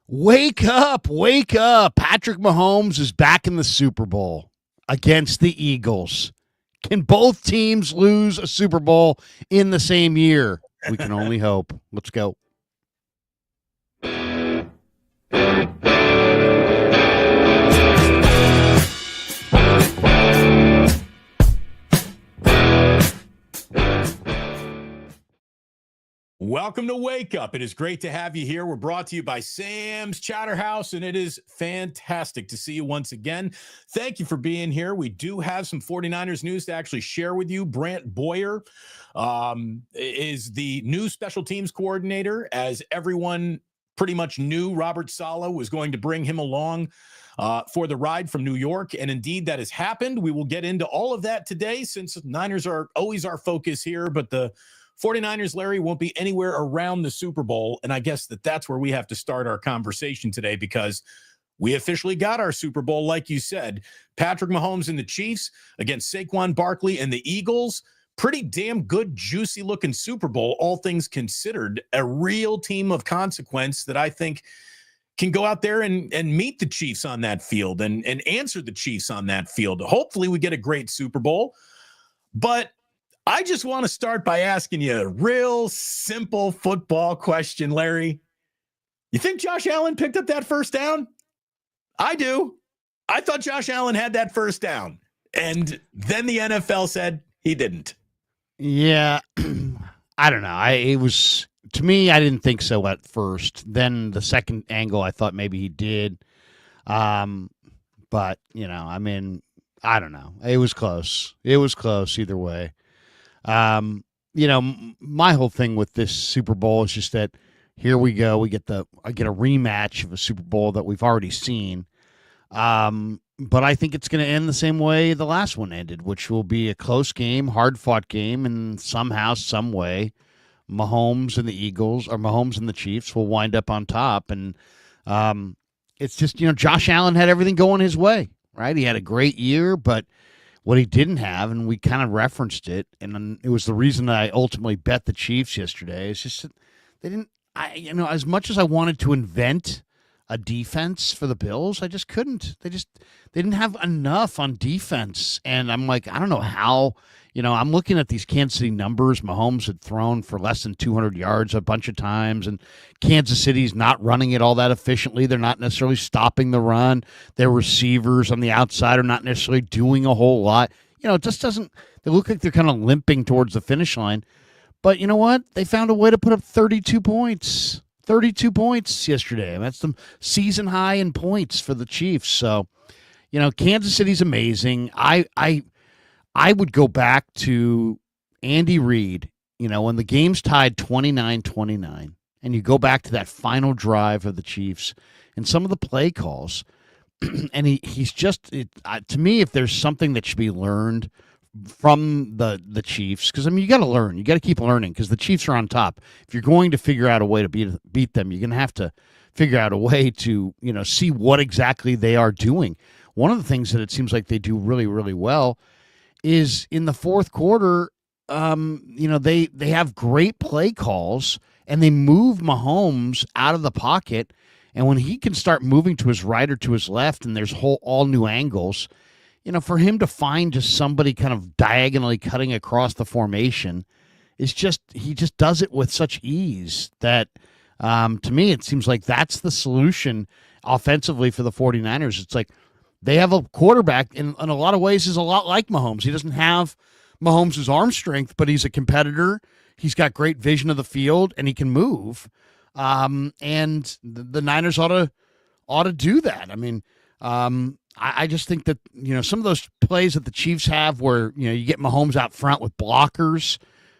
Wake up, wake up. Patrick Mahomes is back in the Super Bowl against the Eagles. Can both teams lose a Super Bowl in the same year? We can only hope. Let's go. Welcome to Wake Up. It is great to have you here. We're brought to you by Sam's Chowder House, and it is fantastic to see you once again. Thank you for being here. We do have some 49ers news to actually share with you. Brant Boyer is the new special teams coordinator. As everyone pretty much knew, Robert Saleh was going to bring him along for the ride from New York, and indeed that has happened. We will get into all of that today since Niners are always our focus here, but the 49ers, Larry, won't be anywhere around the Super Bowl, and I guess that's where we have to start our conversation today because we officially got our Super Bowl, like you said. Patrick Mahomes and the Chiefs against Saquon Barkley and the Eagles. Pretty damn good, juicy-looking Super Bowl, all things considered. A real team of consequence that I think can go out there and meet the Chiefs on that field and answer the Chiefs on that field. Hopefully we get a great Super Bowl, but I just want to start by asking you a real simple football question, Larry. You think Josh Allen picked up that first down? I do. I thought Josh Allen had that first down. And then the NFL said he didn't. Yeah, I don't know. To me, I didn't think so at first. Then the second angle, I thought maybe he did. But, I don't know. It was close. It was close either way. My whole thing with this Super Bowl is just that here we go. I get a rematch of a Super Bowl that we've already seen. But I think it's going to end the same way the last one ended, which will be a close game, hard fought game. And somehow, some way, Mahomes and the Eagles or Mahomes and the Chiefs will wind up on top. And, it's just, Josh Allen had everything going his way, right? He had a great year, but what he didn't have, and we kind of referenced it, and it was the reason that I ultimately bet the Chiefs yesterday, is just that they didn't, as much as I wanted to invent a defense for the Bills, I just couldn't. They didn't have enough on defense, and I'm like, I don't know how, I'm looking at these Kansas City numbers. Mahomes had thrown for less than 200 yards a bunch of times, and Kansas City's not running it all that efficiently. They're not necessarily stopping the run. Their receivers on the outside are not necessarily doing a whole lot. It just doesn't – they look like they're kind of limping towards the finish line. But you know what? They found a way to put up 32 points. 32 points yesterday. That's the season high in points for the Chiefs. So, Kansas City's amazing. I would go back to Andy Reid, when the game's tied 29-29, and you go back to that final drive of the Chiefs and some of the play calls, and he's just, to me, if there's something that should be learned from the Chiefs, because, you got to learn. You got to keep learning because the Chiefs are on top. If you're going to figure out a way to beat them, you're going to have to figure out a way to, see what exactly they are doing. One of the things that it seems like they do really, really well is in the fourth quarter, they have great play calls and they move Mahomes out of the pocket. And when he can start moving to his right or to his left and there's all new angles, for him to find just somebody kind of diagonally cutting across the formation is he just does it with such ease that to me, it seems like that's the solution offensively for the 49ers. It's like, they have a quarterback in a lot of ways is a lot like Mahomes. He doesn't have Mahomes' arm strength, but he's a competitor. He's got great vision of the field, and he can move. And the Niners ought to do that. I just think that, some of those plays that the Chiefs have where, you get Mahomes out front with blockers,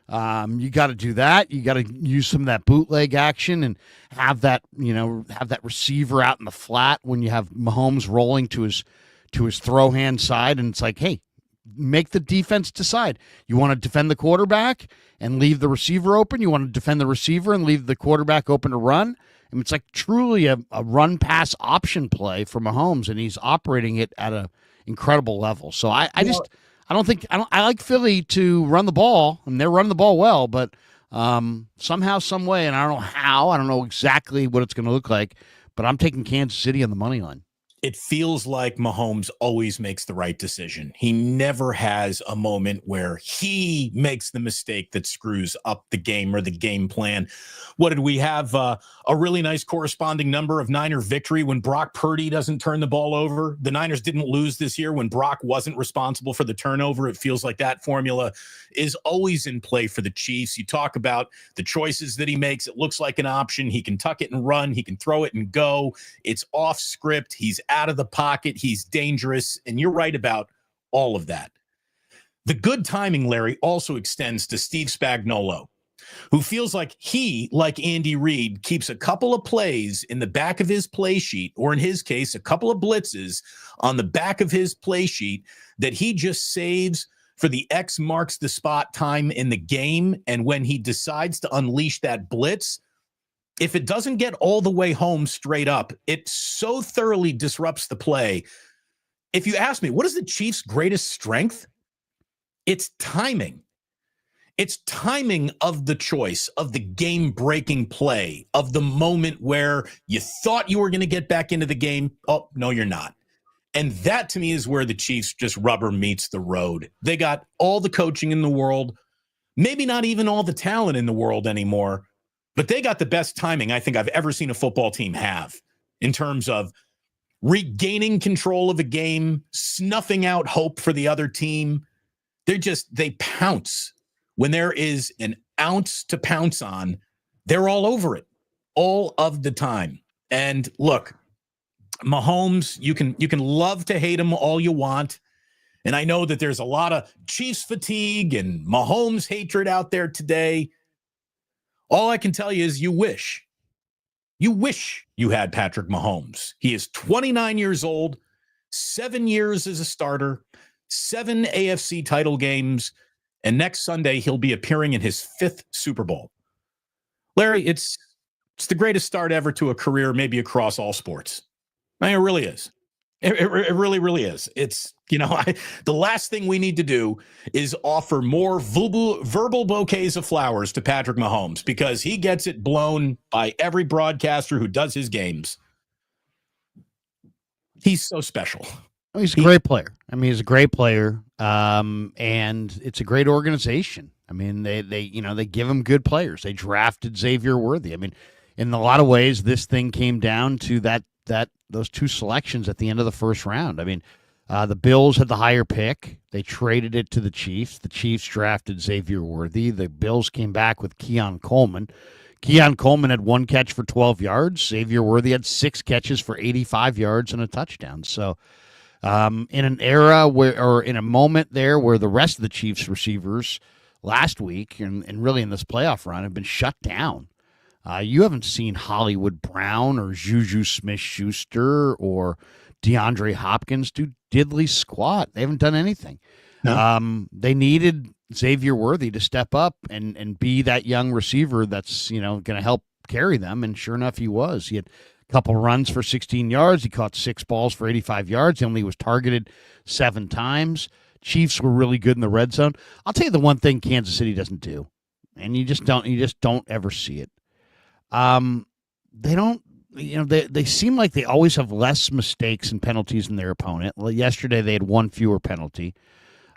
you got to do that. You got to use some of that bootleg action and have that receiver out in the flat when you have Mahomes rolling to his throw hand side. And it's like, hey, make the defense decide. You want to defend the quarterback and leave the receiver open? You want to defend the receiver and leave the quarterback open to run? It's like truly a run pass option play for Mahomes, and he's operating it at an incredible level. So I like Philly to run the ball, and they're running the ball well, but somehow, some way, and I don't know how, I don't know exactly what it's going to look like, but I'm taking Kansas City on the money line. It feels like Mahomes always makes the right decision. He never has a moment where he makes the mistake that screws up the game or the game plan. What did we have? A really nice corresponding number of Niner victory when Brock Purdy doesn't turn the ball over. The Niners didn't lose this year when Brock wasn't responsible for the turnover. It feels like that formula is always in play for the Chiefs. You talk about the choices that he makes. It looks like an option. He can tuck it and run. He can throw it and go. It's off script. He's out of the pocket. He's dangerous. And you're right about all of that. The good timing, Larry, also extends to Steve Spagnuolo, who feels like he, like Andy Reid, keeps a couple of plays in the back of his play sheet, or in his case, a couple of blitzes on the back of his play sheet that he just saves for the X marks the spot time in the game. And when he decides to unleash that blitz, if it doesn't get all the way home straight up, it so thoroughly disrupts the play. If you ask me, what is the Chiefs' greatest strength? It's timing. It's timing of the choice, of the game-breaking play, of the moment where you thought you were going to get back into the game. Oh, no, you're not. And that, to me, is where the Chiefs just rubber meets the road. They got all the coaching in the world, maybe not even all the talent in the world anymore, but they got the best timing I think I've ever seen a football team have in terms of regaining control of a game, snuffing out hope for the other team. They pounce. When there is an ounce to pounce on, they're all over it all of the time. And look, Mahomes, you can love to hate him all you want. And I know that there's a lot of Chiefs fatigue and Mahomes hatred out there today. All I can tell you is you wish you had Patrick Mahomes. He is 29 years old, 7 years as a starter, 7 AFC title games, and next Sunday he'll be appearing in his 5th Super Bowl. Larry, it's the greatest start ever to a career, maybe across all sports. I mean, it really is. It really, really is. It's, the last thing we need to do is offer more verbal bouquets of flowers to Patrick Mahomes because he gets it blown by every broadcaster who does his games. He's so special. He's a great player. I mean, he's a great player, and it's a great organization. I mean, they give him good players. They drafted Xavier Worthy. I mean, in a lot of ways, this thing came down to those 2 selections at the end of the first round. I mean, the Bills had the higher pick. They traded it to the Chiefs. The Chiefs drafted Xavier Worthy. The Bills came back with Keon Coleman. Keon Coleman had 1 catch for 12 yards. Xavier Worthy had 6 catches for 85 yards and a touchdown. So in an era in a moment there where the rest of the Chiefs receivers last week and really in this playoff run have been shut down, you haven't seen Hollywood Brown or Juju Smith-Schuster or DeAndre Hopkins do diddly squat. They haven't done anything. No. They needed Xavier Worthy to step up and be that young receiver that's going to help carry them, and sure enough, he was. He had a couple runs for 16 yards. He caught 6 balls for 85 yards. He only was targeted 7 times. Chiefs were really good in the red zone. I'll tell you the one thing Kansas City doesn't do, and you just don't ever see it. They don't, they seem like they always have less mistakes and penalties than their opponent. Well, yesterday they had 1 fewer penalty.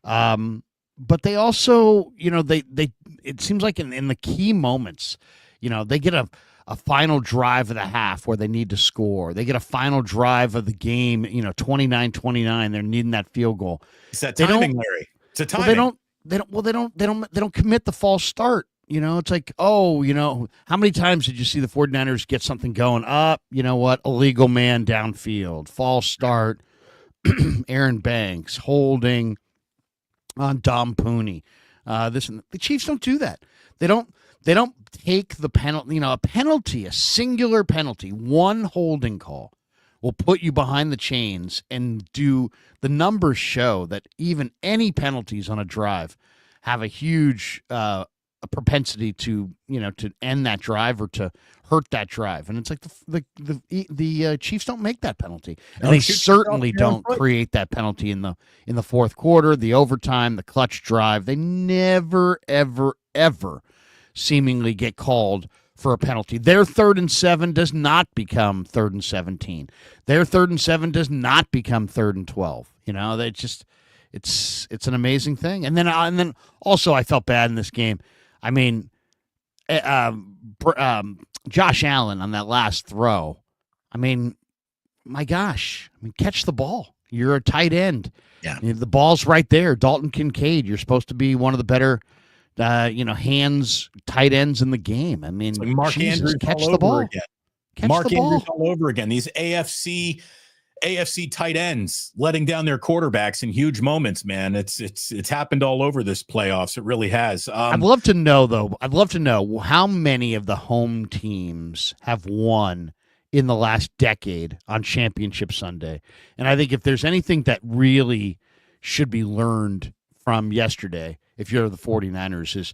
But they also, it seems like in the key moments, they get a final drive of the half where they need to score. They get a final drive of the game, 29-29. They're needing that field goal. It's that timing, Larry. It's a timing. They don't commit the false start. It's like, how many times did you see the 49ers get something going up? You know what? Illegal man downfield, false start, Aaron Banks, holding on Dom Pooney. The Chiefs don't do that. They don't take the penalty, a singular penalty, 1 holding call will put you behind the chains, and the numbers show that even any penalties on a drive have a huge a propensity to end that drive or to hurt that drive, and it's like the Chiefs don't make that penalty, and they certainly don't create that penalty in the fourth quarter, the overtime, the clutch drive. They never ever seemingly get called for a penalty. Their 3rd and 7 does not become 3rd and 17. Their 3rd and 7 does not become 3rd and 12. You know, they just it's an amazing thing. And then also I felt bad in this game. I mean, Josh Allen on that last throw. I mean, my gosh. I mean, catch the ball. You're a tight end. Yeah. The ball's right there. Dalton Kincaid, you're supposed to be one of the better hands tight ends in the game. I mean, like Mark Jesus, Andrews catch all the ball. over again. Mark Andrews all over again. These AFC tight ends letting down their quarterbacks in huge moments, man. It's happened all over this playoffs. It really has. I'd love to know, though. I'd love to know how many of the home teams have won in the last decade on Championship Sunday. And I think if there's anything that really should be learned from yesterday, if you're the 49ers, is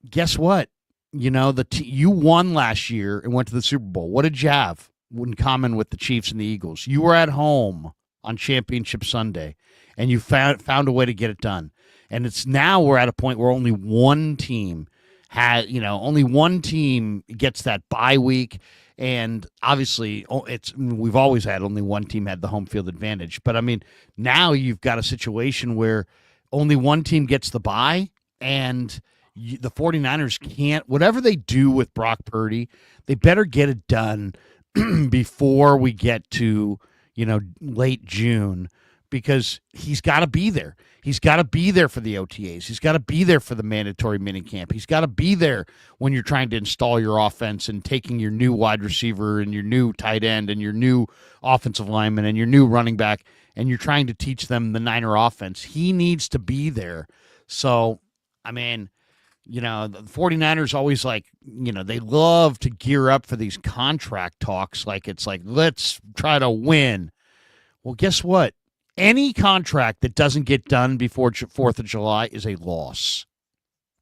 guess what? You know, you won last year and went to the Super Bowl. What did you have in common with the Chiefs and the Eagles? You were at home on Championship Sunday, and you found a way to get it done. And it's now we're at a point where only one team gets that bye week. And obviously, we've always had only one team had the home field advantage. But, I mean, now you've got a situation where only one team gets the bye, and the 49ers can't – whatever they do with Brock Purdy, they better get it done before we get to, late June, because he's got to be there. He's got to be there for the OTAs. He's got to be there for the mandatory minicamp. He's got to be there when you're trying to install your offense and taking your new wide receiver and your new tight end and your new offensive lineman and your new running back, and you're trying to teach them the Niner offense. He needs to be there. So, I mean, the 49ers always they love to gear up for these contract talks. It's like, let's try to win. Well, guess what? Any contract that doesn't get done before 4th of July is a loss.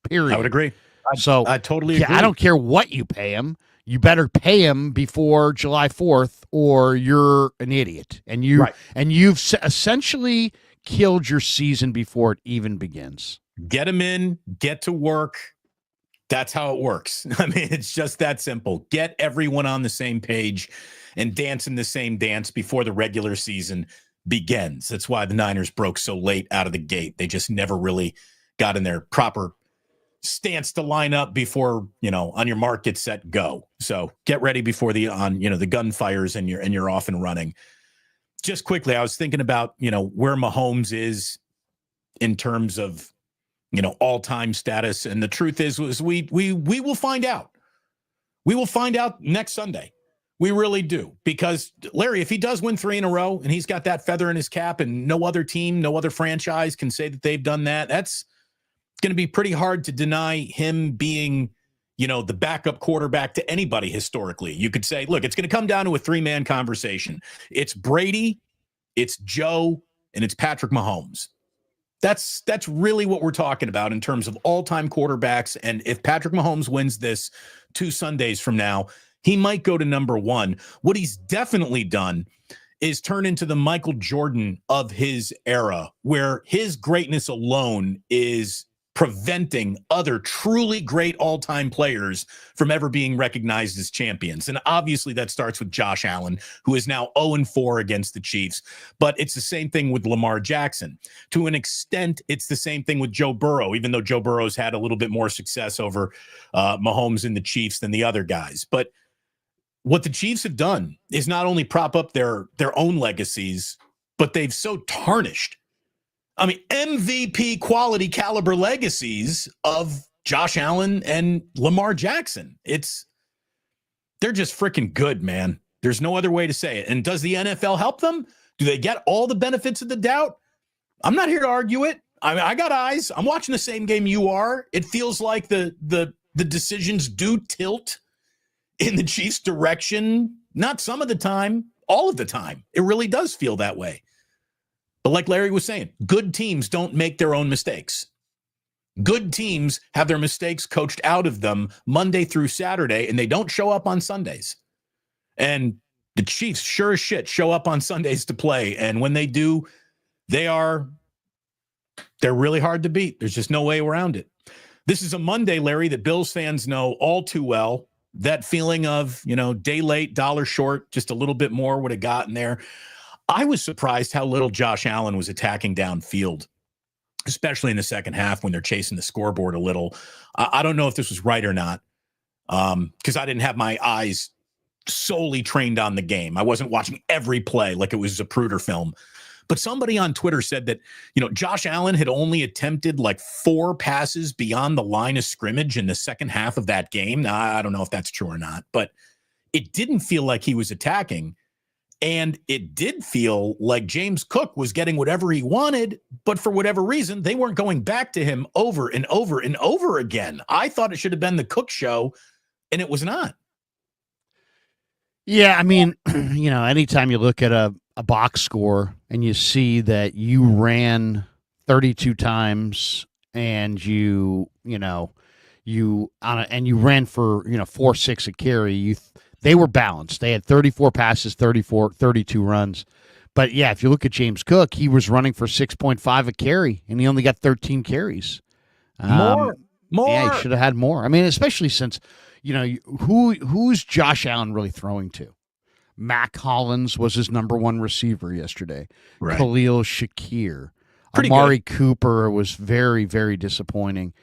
Period. I would agree. I totally agree. I don't care what you pay him. You better pay him before July 4th, or you're an idiot. And you've essentially killed your season before it even begins. Get him in, get to work. That's how it works. I mean, it's just that simple. Get everyone on the same page and dance in the same dance before the regular season begins. That's why the Niners broke so late out of the gate. They just never really got in their proper stance to line up before, on your mark, get set, go. So get ready before the gun fires and you're off and running. Just quickly, I was thinking about, where Mahomes is in terms of, all-time status. And the truth is we will find out. We will find out next Sunday. We really do. Because, Larry, if he does win 3 in a row and he's got that feather in his cap and no other team, no other franchise can say that they've done that, that's going to be pretty hard to deny him being, the backup quarterback to anybody historically. You could say, look, it's going to come down to a 3-man conversation. It's Brady, it's Joe, and it's Patrick Mahomes. That's really what we're talking about in terms of all-time quarterbacks. And if Patrick Mahomes wins this 2 Sundays from now, he might go to number 1. What he's definitely done is turn into the Michael Jordan of his era, where his greatness alone is preventing other truly great all-time players from ever being recognized as champions. And obviously that starts with Josh Allen, who is now 0-4 against the Chiefs. But it's the same thing with Lamar Jackson. To an extent, it's the same thing with Joe Burrow, even though Joe Burrow's had a little bit more success over Mahomes and the Chiefs than the other guys. But what the Chiefs have done is not only prop up their own legacies, but they've so tarnished, MVP quality caliber legacies of Josh Allen and Lamar Jackson. They're just freaking good, man. There's no other way to say it. And does the NFL help them? Do they get all the benefits of the doubt? I'm not here to argue it. I got eyes. I'm watching the same game you are. It feels like the decisions do tilt in the Chiefs' direction, not some of the time, all of the time. It really does feel that way. But like Larry was saying, good teams don't make their own mistakes. Good teams have their mistakes coached out of them Monday through Saturday, and they don't show up on Sundays. And the Chiefs sure as shit show up on Sundays to play. And when they do, they're really hard to beat. There's just no way around it. This is a Monday, Larry, that Bills fans know all too well. That feeling of, day late, dollar short, just a little bit more would have gotten there. I was surprised how little Josh Allen was attacking downfield, especially in the second half when they're chasing the scoreboard a little. I don't know if this was right or not, because I didn't have my eyes solely trained on the game. I wasn't watching every play like it was a Zapruder film. But somebody on Twitter said that, Josh Allen had only attempted like 4 passes beyond the line of scrimmage in the second half of that game. Now, I don't know if that's true or not, but it didn't feel like he was attacking. And it did feel like James Cook was getting whatever he wanted, but for whatever reason, they weren't going back to him over and over and over again. I thought it should have been the Cook show, and it was not. Yeah, I mean, anytime you look at a box score and you see that you ran 32 times and you ran for 4.6 a carry, they were balanced. They had 34 passes, 32 runs. But yeah, if you look at James Cook, he was running for 6.5 a carry and he only got 13 carries. More. Yeah, he should have had more. I mean, especially since who's Josh Allen really throwing to? Mac Hollins was his number 1 receiver yesterday. Right. Khalil Shakir. Amari Cooper was very, very disappointing.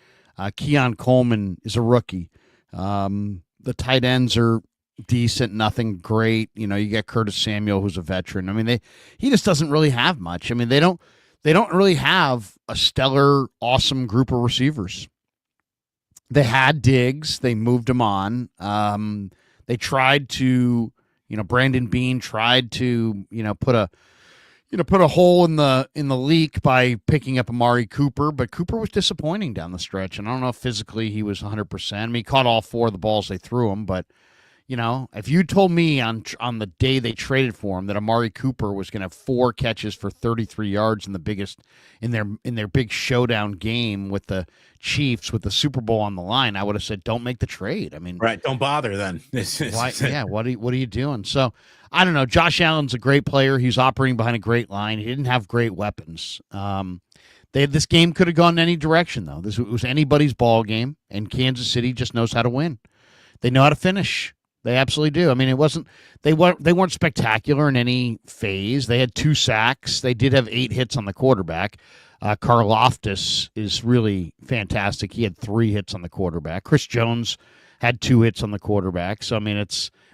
Keon Coleman is a rookie. The tight ends are decent, nothing great. You get Curtis Samuel, who's a veteran. I mean, he just doesn't really have much. I mean, they don't really have a stellar, awesome group of receivers. They had Diggs. They moved him on. They tried to, Brandon Beane tried to, put a hole in the leak by picking up Amari Cooper, but Cooper was disappointing down the stretch. And I don't know if physically he was 100%. I mean, he caught all 4 of the balls they threw him, but if you told me on the day they traded for him that Amari Cooper was going to have 4 catches for 33 yards in the biggest in their big showdown game with the Chiefs with the Super Bowl on the line, I would have said, don't make the trade. I mean, right. Don't bother then. Why, yeah. What are you doing? So I don't know. Josh Allen's a great player. He's operating behind a great line. He didn't have great weapons. This game could have gone in any direction though. It was anybody's ball game, and Kansas City just knows how to win. They know how to finish. They absolutely do. I mean, they weren't spectacular in any phase. They had 2 sacks. They did have 8 hits on the quarterback. Karlaftis is really fantastic. He had 3 hits on the quarterback. Chris Jones had 2 hits on the quarterback. So I mean,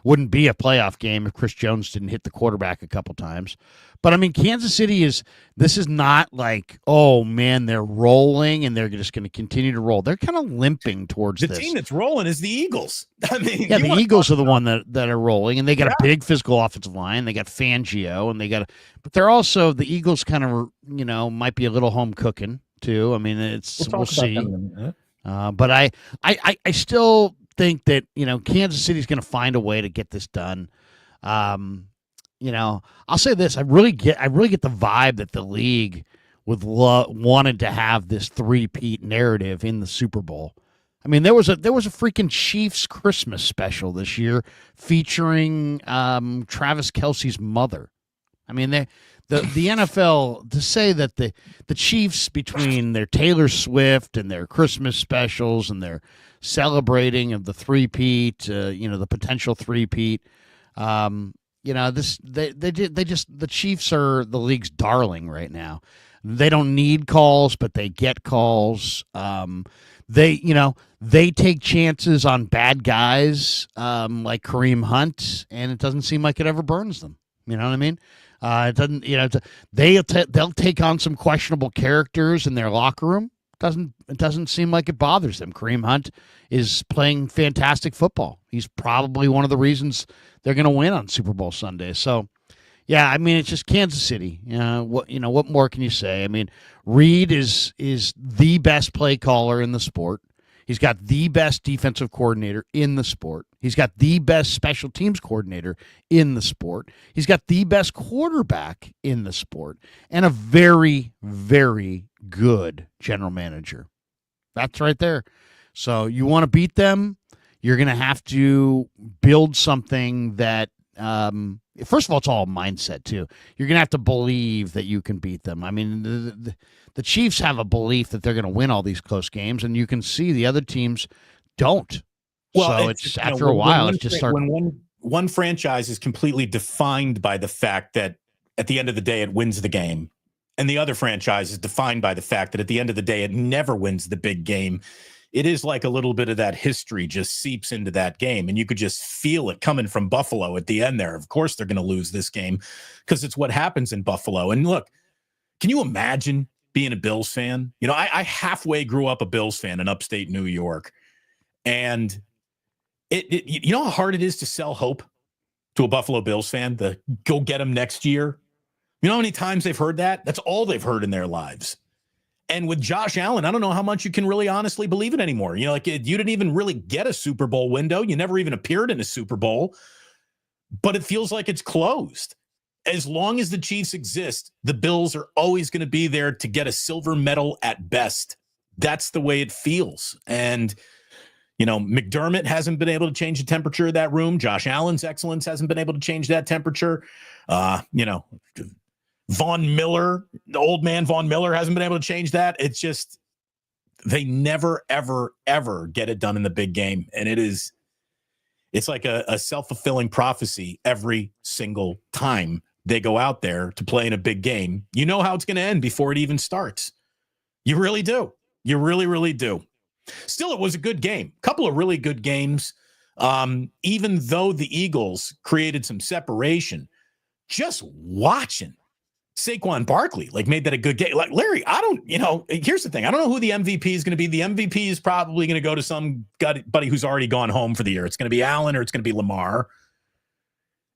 wouldn't be a playoff game if Chris Jones didn't hit the quarterback a couple times. But I mean, Kansas City this is not like, oh man, they're rolling and they're just going to continue to roll. They're kind of limping towards the team that's rolling is the Eagles. I mean, yeah, the Eagles are the one that are rolling, and they got a big physical offensive line. They got Fangio, and but they're also the Eagles kind of might be a little home cooking too. I mean, we'll see. But I still think that Kansas City's going to find a way to get this done. I'll say this: I really get the vibe that the league wanted to have this 3-peat narrative in the Super Bowl. I mean, there was a freaking Chiefs Christmas special this year featuring Travis Kelce's mother. I mean, the NFL, to say that the Chiefs, between their Taylor Swift and their Christmas specials and their celebrating of the 3-peat, the potential 3-peat, the Chiefs are the league's darling right now. They don't need calls, but they get calls. They take chances on bad guys like Kareem Hunt, and it doesn't seem like it ever burns them. You know what I mean? It doesn't. They'll take on some questionable characters in their locker room. It doesn't seem like it bothers them. Kareem Hunt is playing fantastic football. He's probably one of the reasons they're going to win on Super Bowl Sunday. So, yeah, I mean, it's just Kansas City. What more can you say? I mean, Reed is the best play caller in the sport. He's got the best defensive coordinator in the sport. He's got the best special teams coordinator in the sport. He's got the best quarterback in the sport, and a very, very good general manager. That's right there. So you want to beat them, you're going to have to build something that, first of all, it's all mindset, too. You're going to have to believe that you can beat them. I mean, the Chiefs have a belief that they're going to win all these close games, and you can see the other teams don't. Well, So it's after a while, it's just when one franchise is completely defined by the fact that at the end of the day it wins the game, and the other franchise is defined by the fact that at the end of the day it never wins the big game. It is like a little bit of that history just seeps into that game, and you could just feel it coming from Buffalo at the end there. Of course, they're going to lose this game because it's what happens in Buffalo. And look, can you imagine being a Bills fan? You know, I halfway grew up a Bills fan in upstate New York, and you know how hard it is to sell hope to a Buffalo Bills fan to go get them next year. You know how many times they've heard that? That's all they've heard in their lives. And with Josh Allen, I don't know how much you can really honestly believe it anymore. You know, like you didn't even really get a Super Bowl window. You never even appeared in a Super Bowl, but it feels like it's closed. As long as the Chiefs exist, the Bills are always going to be there to get a silver medal at best. That's the way it feels. And, you know, McDermott hasn't been able to change the temperature of that room. Josh Allen's excellence hasn't been able to change that temperature. You know, Von Miller, the old man Von Miller hasn't been able to change that. It's just, they never, ever, ever get it done in the big game. And it's like a self-fulfilling prophecy every single time they go out there to play in a big game. You know how it's going to end before it even starts. You really do. You really, really do. Still, it was a good game. A couple of really good games. Even though the Eagles created some separation, just watching Saquon Barkley made that a good game. Like, Larry, here's the thing. I don't know who the MVP is going to be. The MVP is probably going to go to somebody who's already gone home for the year. It's going to be Allen or it's going to be Lamar.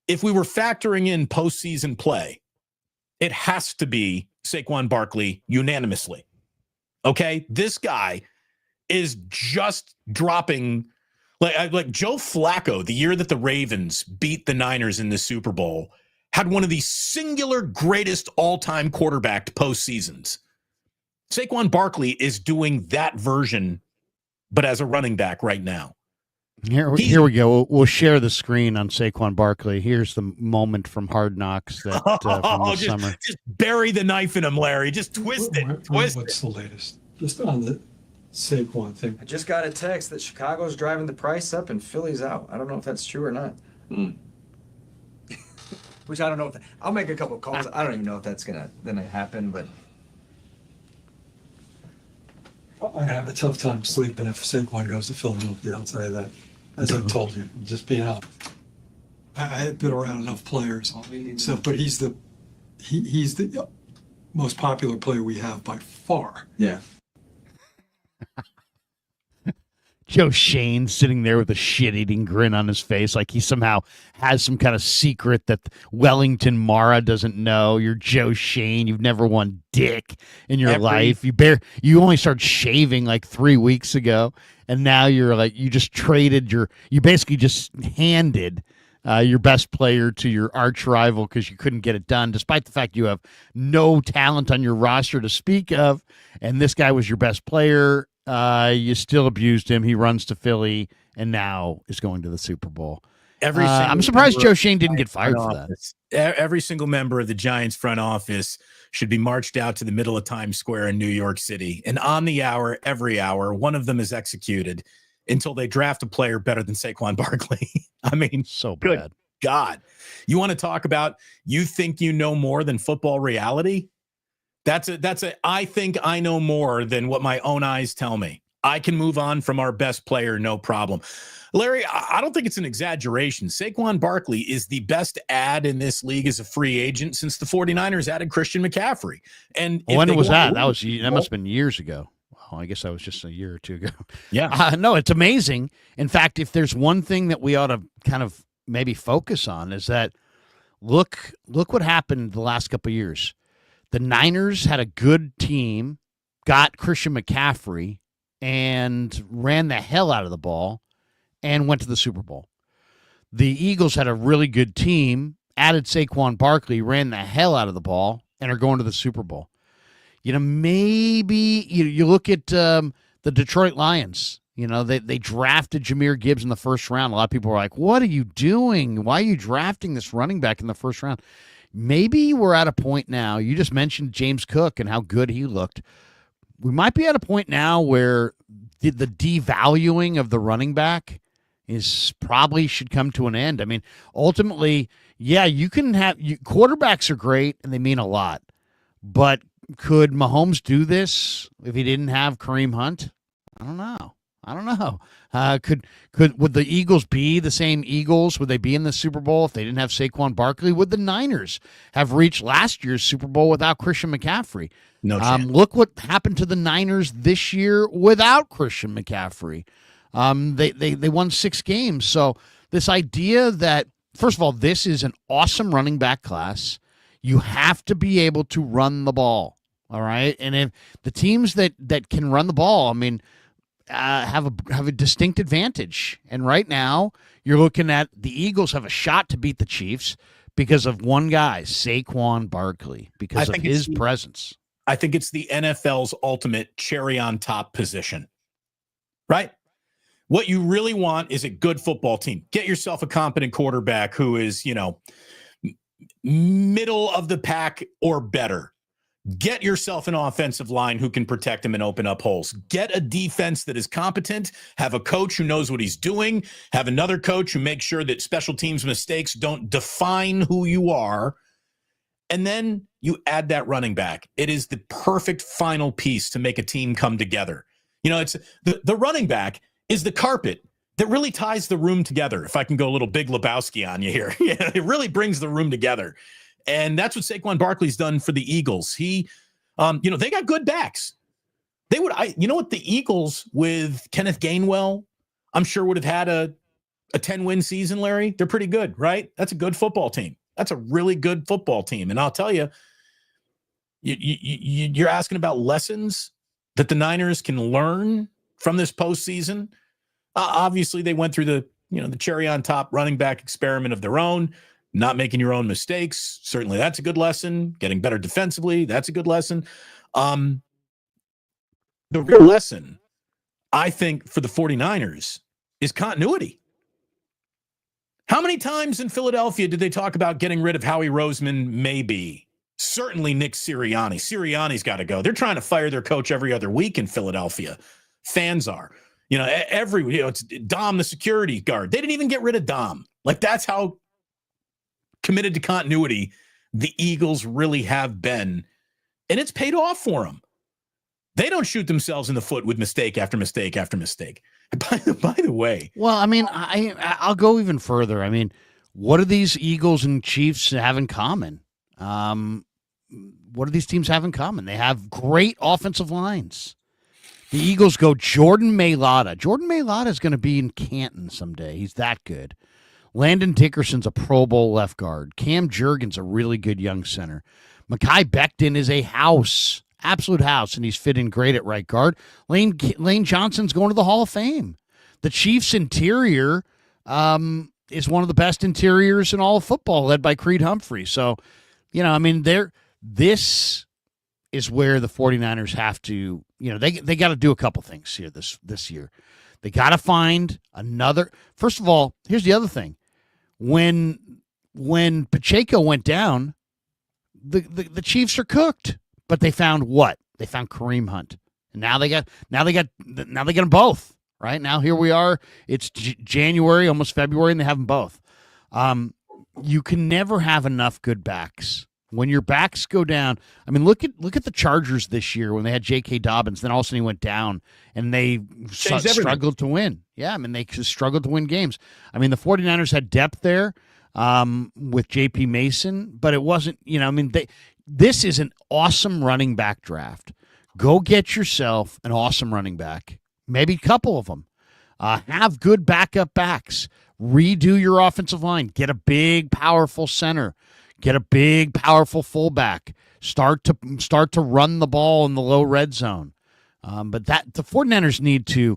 If we were factoring in postseason play, it has to be Saquon Barkley unanimously. Okay? This guy is just dropping like Joe Flacco, the year that the Ravens beat the Niners in the Super Bowl, had one of the singular greatest all-time quarterback postseasons. Saquon Barkley is doing that version, but as a running back right now. Here we go. We'll share the screen on Saquon Barkley. Here's the moment from Hard Knocks that from the summer. Just bury the knife in him, Larry. Just twist it. What's the latest? Just on the Saquon thing. I just got a text that Chicago's driving the price up and Philly's out. I don't know if that's true or not. Which I don't know if I'll make a couple of calls. I don't even know if that's gonna happen, but I have a tough time sleeping if Saquon goes to Philadelphia. I'll tell you that. As I've told you, just being out. I've been around enough players. So, but he's the most popular player we have by far. yeah. Joe Shane sitting there with a shit-eating grin on his face, like he somehow has some kind of secret that Wellington Mara doesn't know. You're Joe Shane. You've never won dick in your life. You only started shaving like 3 weeks ago, and now you're like you basically just handed your best player to your arch rival because you couldn't get it done, despite the fact you have no talent on your roster to speak of, and this guy was your best player. You still abused him. He runs to Philly and now is going to the Super Bowl. I'm surprised Joe Shane didn't get fired for that. Every single member of the Giants front office should be marched out to the middle of Times Square in New York City. And on the hour, every hour, one of them is executed until they draft a player better than Saquon Barkley. I mean, so good bad. God. You want to talk about you think you know more than football reality? That's I think I know more than what my own eyes tell me. I can move on from our best player, no problem. Larry, I don't think it's an exaggeration. Saquon Barkley is the best ad in this league as a free agent since the 49ers added Christian McCaffrey. And when was that? That must have been years ago. Well, I guess that was just a year or two ago. Yeah. No, it's amazing. In fact, if there's one thing that we ought to kind of maybe focus on is that look what happened the last couple of years. The Niners had a good team, got Christian McCaffrey, and ran the hell out of the ball and went to the Super Bowl. The Eagles had a really good team, added Saquon Barkley, ran the hell out of the ball, and are going to the Super Bowl. You know, maybe you look at the Detroit Lions. You know, they drafted Jahmyr Gibbs in the first round. A lot of people were like, what are you doing? Why are you drafting this running back in the first round? Maybe we're at a point now. You just mentioned James Cook and how good he looked. We might be at a point now where the devaluing of the running back is probably should come to an end. I mean, ultimately, yeah, you can have quarterbacks are great and they mean a lot, but could Mahomes do this if he didn't have Kareem Hunt? I don't know. I don't know. Would the Eagles be the same Eagles? Would they be in the Super Bowl if they didn't have Saquon Barkley? Would the Niners have reached last year's Super Bowl without Christian McCaffrey? No chance. Look what happened to the Niners this year without Christian McCaffrey. They won 6 games. So this idea that, first of all, this is an awesome running back class. You have to be able to run the ball. All right. And if the teams that can run the ball, I mean, have a distinct advantage. And right now, you're looking at the Eagles have a shot to beat the Chiefs because of one guy, Saquon Barkley, because of his presence. I think it's the NFL's ultimate cherry on top position, right? What you really want is a good football team. Get yourself a competent quarterback who is, middle of the pack or better. Get yourself an offensive line who can protect him and open up holes. Get a defense that is competent. Have a coach who knows what he's doing. Have another coach who makes sure that special teams mistakes don't define who you are. And then you add that running back. It is the perfect final piece to make a team come together. It's the running back is the carpet that really ties the room together. If I can go a little Big Lebowski on you here. Yeah, it really brings the room together. And that's what Saquon Barkley's done for the Eagles. He, they got good backs. The Eagles with Kenneth Gainwell, I'm sure would have had a 10-win season, Larry. They're pretty good, right? That's a good football team. That's a really good football team. And I'll tell you, you're asking about lessons that the Niners can learn from this postseason. Obviously, they went through the cherry on top running back experiment of their own. Not making your own mistakes. Certainly that's a good lesson. Getting better defensively. That's a good lesson. The real lesson, I think, for the 49ers is continuity. How many times in Philadelphia did they talk about getting rid of Howie Roseman? Maybe. Certainly Nick Sirianni. Sirianni's got to go. They're trying to fire their coach every other week in Philadelphia. Fans are. It's Dom, the security guard. They didn't even get rid of Dom. Like, that's how committed to continuity the Eagles really have been, and it's paid off for them. They don't shoot themselves in the foot with mistake after mistake after mistake. By the way, well, I mean, I'll go even further. I mean, what do these Eagles and Chiefs have in common? What do these teams have in common? They have great offensive lines. The Eagles go Jordan Mailata. Jordan Mailata is going to be in Canton someday. He's that good. Landon Dickerson's a Pro Bowl left guard. Cam Jurgens a really good young center. Mekhi Becton is a house, absolute house, and he's fitting great at right guard. Lane Johnson's going to the Hall of Fame. The Chiefs' interior is one of the best interiors in all of football, led by Creed Humphrey. So, this is where the 49ers have to, they got to do a couple things here this year. They got to find another. First of all, here's the other thing. When Pacheco went down, the Chiefs are cooked. But they found what? They found Kareem Hunt. And now they got them both. Right now, here we are. It's January, almost February, and they have them both. You can never have enough good backs. When your backs go down, I mean, look at the Chargers this year when they had J.K. Dobbins. Then all of a sudden he went down, and they struggled to win. Yeah, I mean, they struggled to win games. I mean, the 49ers had depth there with J.P. Mason, but it wasn't, this is an awesome running back draft. Go get yourself an awesome running back, maybe a couple of them. Have good backup backs. Redo your offensive line. Get a big, powerful center. Get a big, powerful fullback. Start to run the ball in the low red zone. But the 49ers need to,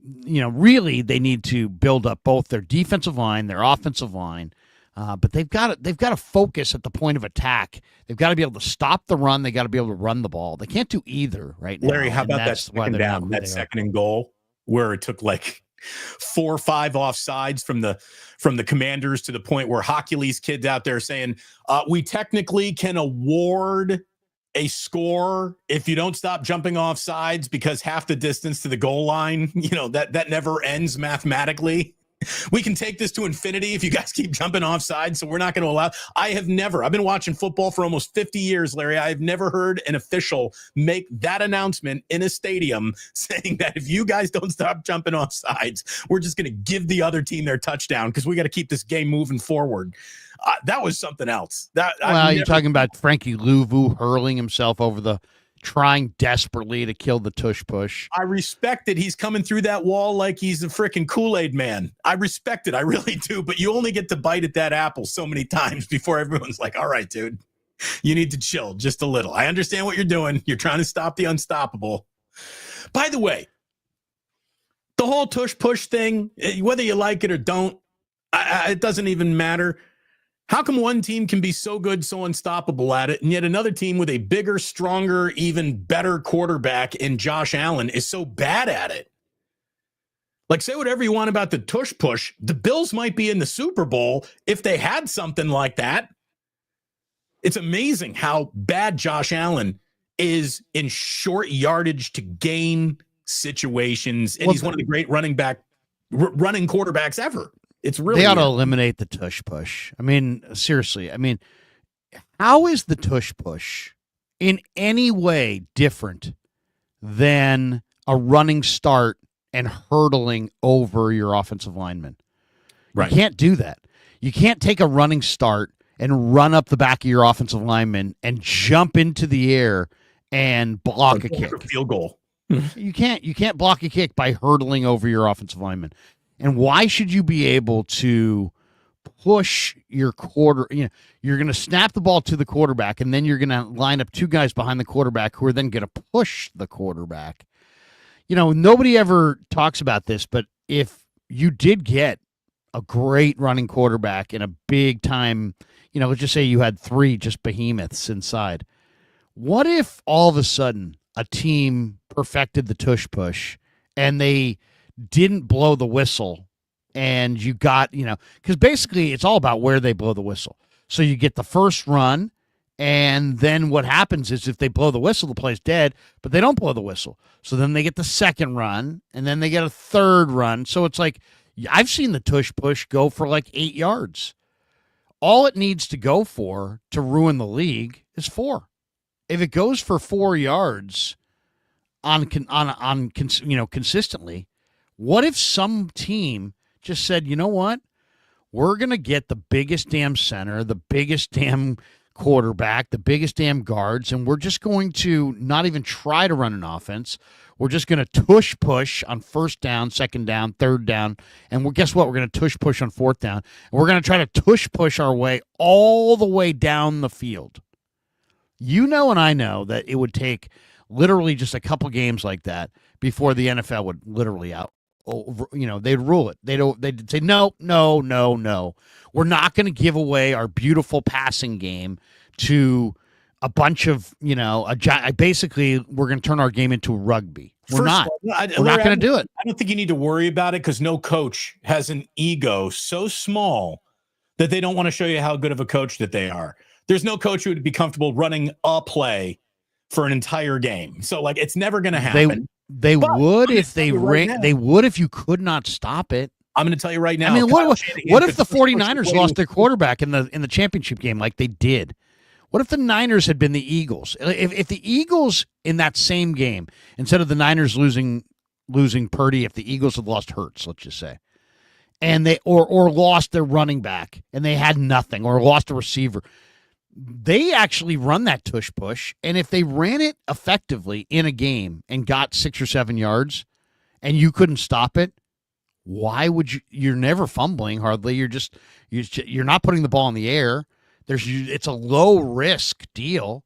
really they need to build up both their defensive line, their offensive line. But they've got to focus at the point of attack. They've got to be able to stop the run. They got to be able to run the ball. They can't do either right now. Larry, how about that second down, that second and goal where it took like 4 or 5 offsides from the Commanders to the point where Hocules kids out there saying, we technically can award a score if you don't stop jumping off sides because half the distance to the goal line, that never ends mathematically. We can take this to infinity if you guys keep jumping offside, so we're not going to allow. I've been watching football for almost 50 years, Larry. I've never heard an official make that announcement in a stadium saying that if you guys don't stop jumping offsides, we're just going to give the other team their touchdown because we got to keep this game moving forward. That was something else. You're talking about Frankie Louvu hurling himself over trying desperately to kill the tush push. I respect it. He's coming through that wall like he's a freaking Kool-Aid man. I respect it. I really do. But you only get to bite at that apple so many times before everyone's like, all right, dude, you need to chill just a little. I understand what you're doing. You're trying to stop the unstoppable. By the way, the whole tush push thing, whether you like it or don't, it doesn't even matter. How come one team can be so good, so unstoppable at it, and yet another team with a bigger, stronger, even better quarterback in Josh Allen is so bad at it? Like, say whatever you want about the tush push. The Bills might be in the Super Bowl if they had something like that. It's amazing how bad Josh Allen is in short yardage to gain situations, and he's one of the great running quarterbacks ever. It's really they ought to eliminate the tush push. I mean, seriously. I mean, how is the tush push in any way different than a running start and hurdling over your offensive lineman? Right. You can't do that. You can't take a running start and run up the back of your offensive lineman and jump into the air and block a kick. Field goal. You can't block a kick by hurdling over your offensive lineman. And why should you be able to push your you're going to snap the ball to the quarterback, and then you're going to line up two guys behind the quarterback who are then going to push the quarterback. Nobody ever talks about this, but if you did get a great running quarterback in a big time, let's just say you had three just behemoths inside. What if all of a sudden a team perfected the tush push and they didn't blow the whistle, and you got, because basically it's all about where they blow the whistle. So you get the first run, and then what happens is if they blow the whistle, the play's dead, but they don't blow the whistle. So then they get the second run, and then they get a third run. So it's like, I've seen the tush push go for like 8 yards. All it needs to go for to ruin the league is 4. If it goes for 4 yards consistently, what if some team just said, you know what? We're going to get the biggest damn center, the biggest damn quarterback, the biggest damn guards, and we're just going to not even try to run an offense. We're just going to tush push on first down, second down, third down, and guess what? We're going to tush push on fourth down. And we're going to try to tush push our way all the way down the field. And I know that it would take literally just a couple games like that before the NFL would literally they'd rule it. They'd say, no. We're not going to give away our beautiful passing game to a bunch of, basically we're going to turn our game into rugby. We're not going to do it. I don't think you need to worry about it because no coach has an ego so small that they don't want to show you how good of a coach that they are. There's no coach who would be comfortable running a play for an entire game. So it's never going to happen. They would if they ran. They would if you could not stop it. I'm going to tell you right now. I mean, what if the 49ers lost their quarterback in the championship game like they did? What if the Niners had been the Eagles? If the Eagles in that same game, instead of the Niners losing Purdy, if the Eagles had lost Hurts, let's just say, and they or lost their running back and they had nothing, or lost a receiver, they actually run that tush push, and if they ran it effectively in a game and got 6 or 7 yards and you couldn't stop it, why would you're never fumbling hardly. You're not putting the ball in the air. It's a low risk deal.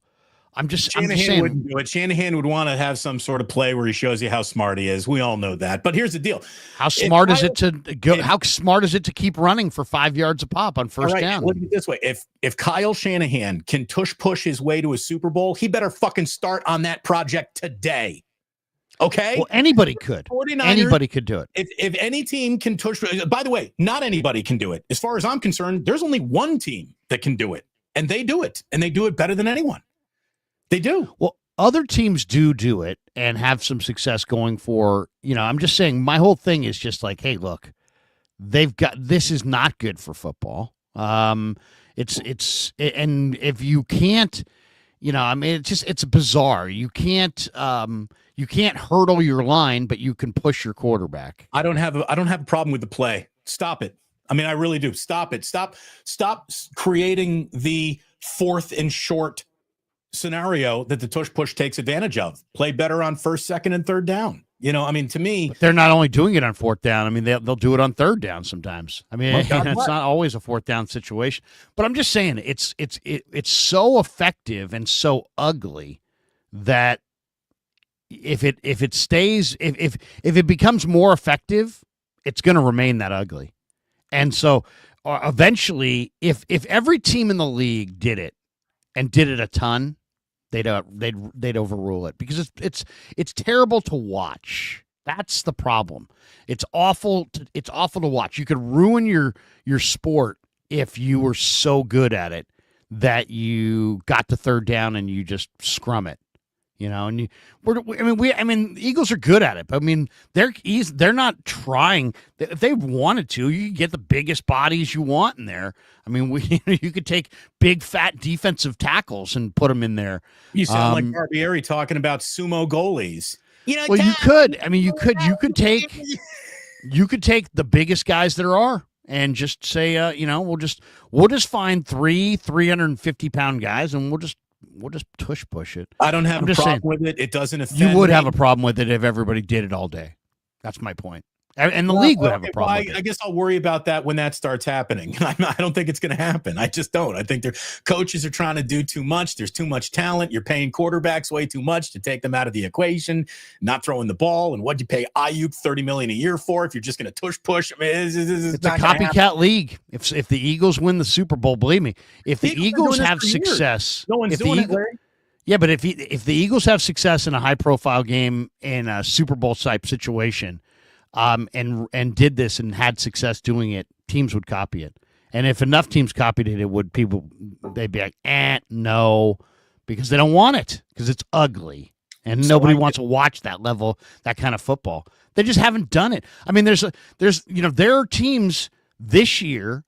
I'm just saying. Wouldn't do it. Shanahan would want to have some sort of play where he shows you how smart he is. We all know that. But here's the deal: how smart is it to go? How smart is it to keep running for 5 yards a pop on first down? Look at it this way: if Kyle Shanahan can tush push his way to a Super Bowl, he better fucking start on that project today. Okay. Well, anybody could. Anybody could do it. If any team can tush. By the way, not anybody can do it. As far as I'm concerned, there's only one team that can do it, and they do it, and they do it better than anyone. They do. Well, other teams do it and have some success going for, I'm just saying my whole thing is just like, hey, look, this is not good for football. And if you can't, I mean, it's bizarre. You can't hurdle your line, but you can push your quarterback. I don't have a problem with the play. Stop it. I mean, I really do. Stop it. Stop creating the 4th and short scenario that the tush push takes advantage of. Play better on 1st, 2nd, and 3rd down. I mean, to me, but they're not only doing it on 4th down. I mean, they'll do it on 3rd down sometimes. I mean, it's not always a 4th down situation. But I'm just saying, it's so effective and so ugly that if it stays, if it becomes more effective, it's going to remain that ugly. And so eventually, if every team in the league did it and did it a ton, they'd overrule it, because it's terrible to watch. That's the problem. It's awful to watch. You could ruin your sport if you were so good at it that you got to 3rd down and you just scrum it. And the Eagles are good at it, but I mean, they're not trying. If they wanted to, you could get the biggest bodies you want in there. I mean, you could take big fat defensive tackles and put them in there. You sound like Barbieri talking about sumo goalies. Well, you could. I mean, you could take the biggest guys there are and just say, we'll just find 350-pound guys and we'll just tush push it. I don't have a problem with it. It doesn't offend You would me. have a problem with it if everybody did it all day. That's my point. And the league would have a problem with it. I guess I'll worry about that when that starts happening. I don't think it's going to happen. I just don't. I think their coaches are trying to do too much. There's too much talent. You're paying quarterbacks way too much to take them out of the equation, not throwing the ball. And what'd you pay Ayuk $30 million a year for if you're just going to tush push? I mean, it's a copycat league. If the Eagles win the Super Bowl, believe me, if the Eagles have success, no one's doing it, Larry. Yeah, but if the Eagles have success in a high-profile game in a Super Bowl type situation, and did this and had success doing it, teams would copy it. And if enough teams copied it, they'd be like, no, because they don't want it, because it's ugly, and nobody wants to watch that kind of football. They just haven't done it. I mean, there are teams this year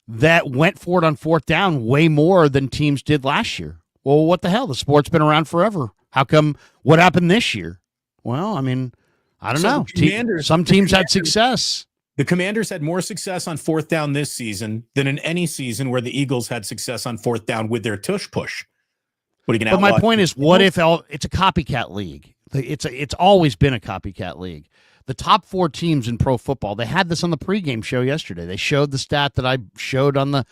that went for it on 4th down way more than teams did last year. Well, what the hell? The sport's been around forever. How come? What happened this year? Well, I mean, I don't know. Some teams had success. The Commanders had more success on 4th down this season than in any season where the Eagles had success on 4th down with their tush push. But my point is, what if it's a copycat league? It's always been a copycat league. The top 4 teams in pro football, they had this on the pregame show yesterday. They showed the stat that I showed to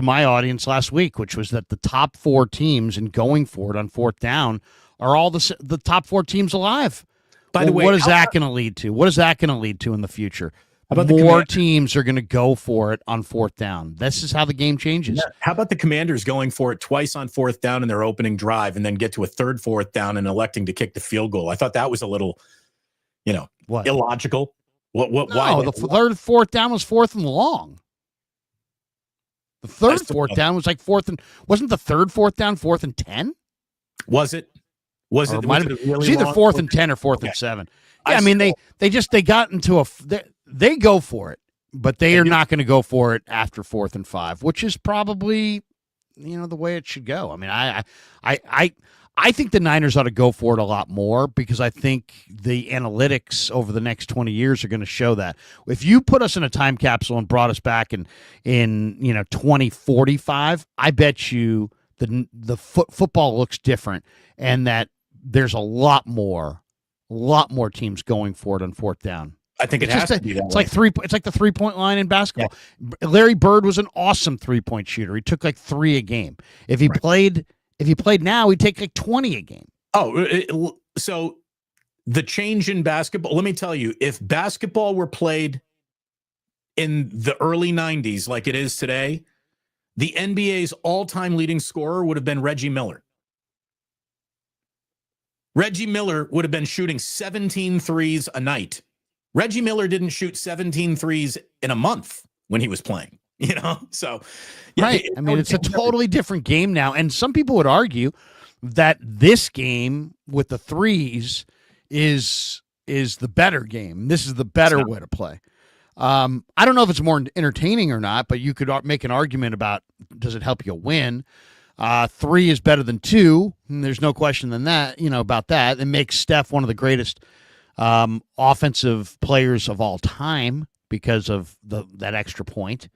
my audience last week, which was that the top 4 teams in going for it on 4th down are all the top 4 teams alive. By the way, what is that going to lead to? What is that going to lead to in the future? More teams are going to go for it on 4th down. This is how the game changes. Yeah. How about the Commanders going for it twice on 4th down in their opening drive and then get to a 3rd, 4th down and electing to kick the field goal? I thought that was a little, illogical. Why? The 3rd, 4th down was 4th and long. The 3rd, 4th down was like 4th and wasn't the 3rd, 4th down 4th and 10? Was it? Was it? It was either 4th and 10 or 4th and 7. Yeah, I mean they got into they go for it, but they are not going to go for it after 4th and 5, which is probably the way it should go. I mean, I think the Niners ought to go for it a lot more, because I think the analytics over the next 20 years are going to show that. If you put us in a time capsule and brought us back in 2045, I bet you the football looks different, and that there's a lot more teams going for it on 4th down. I think it has to be that it's way. It's like the 3-point line in basketball. Yeah. Larry Bird was an awesome 3-point shooter. He took like 3 a game. If he played now, he'd take like 20 a game. So the change in basketball, let me tell you, if basketball were played in the early 90s like it is today, the NBA's all-time leading scorer would have been Reggie Miller. Reggie Miller would have been shooting 17 threes a night. Reggie Miller didn't shoot 17 threes in a month when he was playing, So, yeah, right. I mean, it's a totally different game now. And some people would argue that this game with the threes is the better game. This is the better way to play. I don't know if it's more entertaining or not, but you could make an argument about, does it help you win? 3 is better than 2. And there's no question than that, about that. It makes Steph one of the greatest offensive players of all time because of that extra point.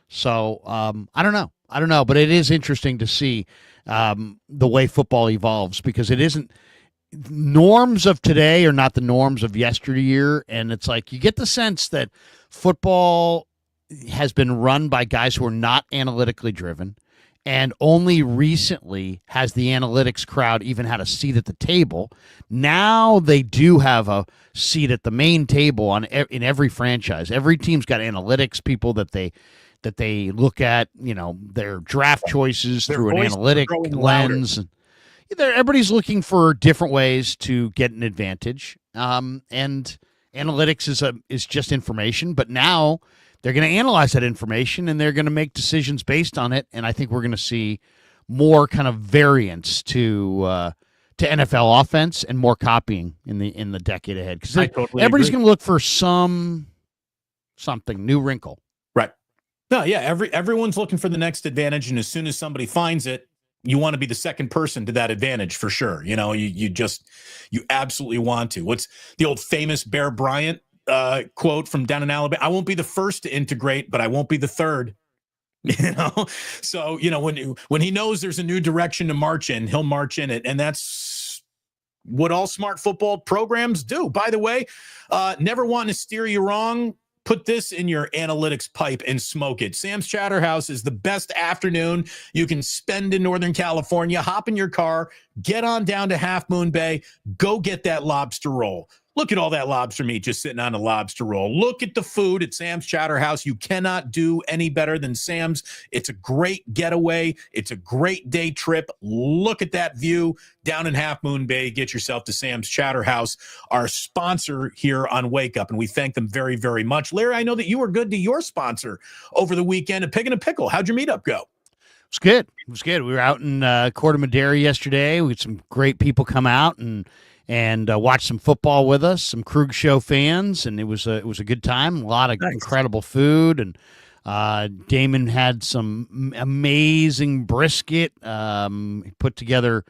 So I don't know, but it is interesting to see the way football evolves, because it isn't, norms of today are not the norms of yesteryear, and it's like you get the sense that football has been run by guys who are not analytically driven, and only recently has the analytics crowd even had a seat at the table. Now they do have a seat at the main table in every franchise. Every team's got analytics people that they look at, their draft choices through an analytic lens. Everybody's looking for different ways to get an advantage, and analytics is just information. But now they're going to analyze that information and they're going to make decisions based on it. And I think we're going to see more kind of variance to NFL offense and more copying in the decade ahead, because everybody's going to look for something new wrinkle. Right. No, yeah. Everyone's looking for the next advantage, and as soon as somebody finds it, you want to be the second person to that advantage for sure. You absolutely want to. What's the old famous Bear Bryant quote from down in Alabama? I won't be the first to integrate, but I won't be the third. So when he knows there's a new direction to march in, he'll march in it, and that's what all smart football programs do. By the way, never want to steer you wrong. Put this in your analytics pipe and smoke it. Sam's Chowderhouse is the best afternoon you can spend in Northern California. Hop in your car, get on down to Half Moon Bay, go get that lobster roll. Look at all that lobster meat just sitting on a lobster roll. Look at the food at Sam's Chowderhouse. You cannot do any better than Sam's. It's a great getaway. It's a great day trip. Look at that view down in Half Moon Bay. Get yourself to Sam's Chowderhouse, our sponsor here on Wake Up, and we thank them very, very much. Larry, I know that you were good to your sponsor over the weekend at Pig and a Pickle. How'd your meetup go? It was good. We were out in Corte Madera yesterday. We had some great people come out and watch some football with us, some Krug Show fans, and it was a good time. A lot of incredible food, and Damon had some amazing brisket. He put together.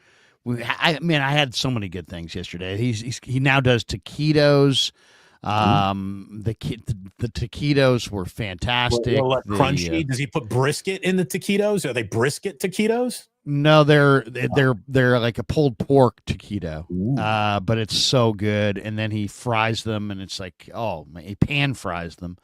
I had so many good things yesterday. He now does taquitos. The taquitos were fantastic. Crunchy. Does he put brisket in the taquitos? Are they brisket taquitos? No, they're like a pulled pork taquito, but it's so good. And then he fries them, and it's like, he pan fries them.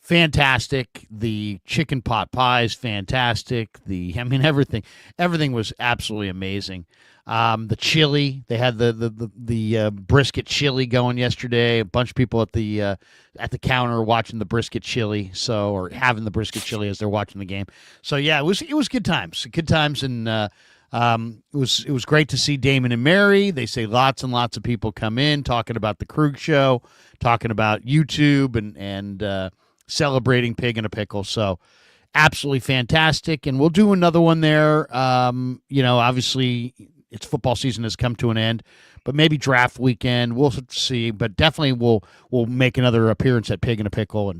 Fantastic. The chicken pot pie is fantastic. Everything was absolutely amazing. The chili, they had the brisket chili going yesterday. A bunch of people at the counter watching the brisket chili, or having the brisket chili as they're watching the game. So yeah, it was good times. Good times, and it was great to see Damon and Mary. They say lots and lots of people come in talking about the Krug Show, talking about YouTube, and celebrating Pig and a Pickle. So absolutely fantastic, and we'll do another one there. Obviously, it's football season has come to an end, but maybe draft weekend, we'll see. But definitely we'll make another appearance at Pig and a Pickle,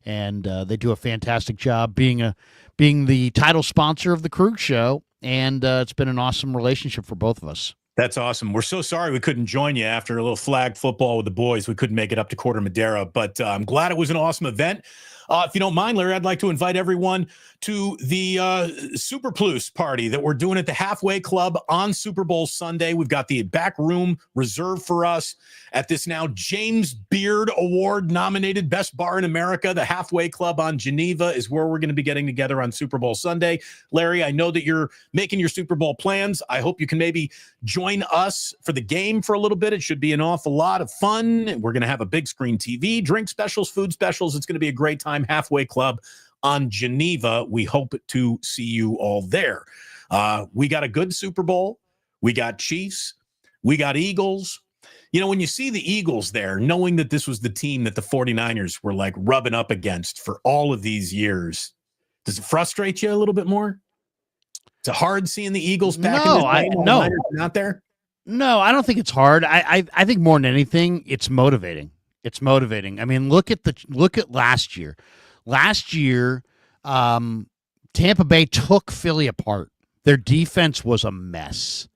and they do a fantastic job being the title sponsor of the Krug Show, and it's been an awesome relationship for both of us. That's awesome. We're so sorry we couldn't join you after a little flag football with the boys. We couldn't make it up to Corte Madera, but I'm glad it was an awesome event. If you don't mind, Larry, I'd like to invite everyone to the Super Plus party that we're doing at the Halfway Club on Super Bowl Sunday. We've got the back room reserved for us at this now James Beard Award nominated Best Bar in America. The Halfway Club on Geneva is where we're going to be getting together on Super Bowl Sunday. Larry, I know that you're making your Super Bowl plans. I hope you can maybe join us for the game for a little bit. It should be an awful lot of fun. We're going to have a big screen TV, drink specials, food specials. It's going to be a great time. Halfway Club on Geneva. We hope to see you all there. We got a good Super Bowl. We got Chiefs. We got Eagles. When you see the Eagles there, knowing that this was the team that the 49ers were like rubbing up against for all of these years, does it frustrate you a little bit more? Is it hard seeing the Eagles back in the game? No, not there. No, I don't think it's hard. I think more than anything, it's motivating. It's motivating. I mean, look at last year. Last year, Tampa Bay took Philly apart. Their defense was a mess.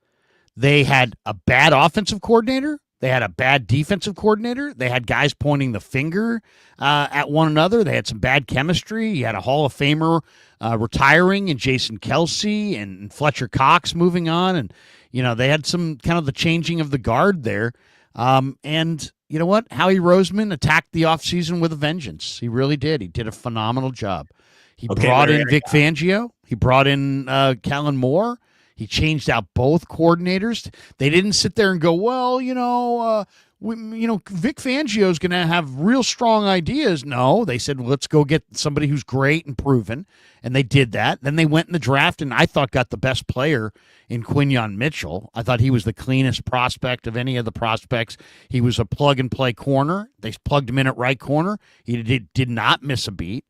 They had a bad offensive coordinator. They had a bad defensive coordinator. They had guys pointing the finger at one another. They had some bad chemistry. You had a Hall of Famer retiring, and Jason Kelsey and Fletcher Cox moving on. And, they had some kind of the changing of the guard there. And you know what? Howie Roseman attacked the offseason with a vengeance. He really did. He did a phenomenal job. He brought in Vic Fangio. He brought in Kellen Moore. He changed out both coordinators. They didn't sit there and go, well, Vic Fangio is going to have real strong ideas. No, they said, let's go get somebody who's great and proven, and they did that. Then they went in the draft, and I thought got the best player in Quinyon Mitchell. I thought he was the cleanest prospect of any of the prospects. He was a plug-and-play corner. They plugged him in at right corner. He did not miss a beat.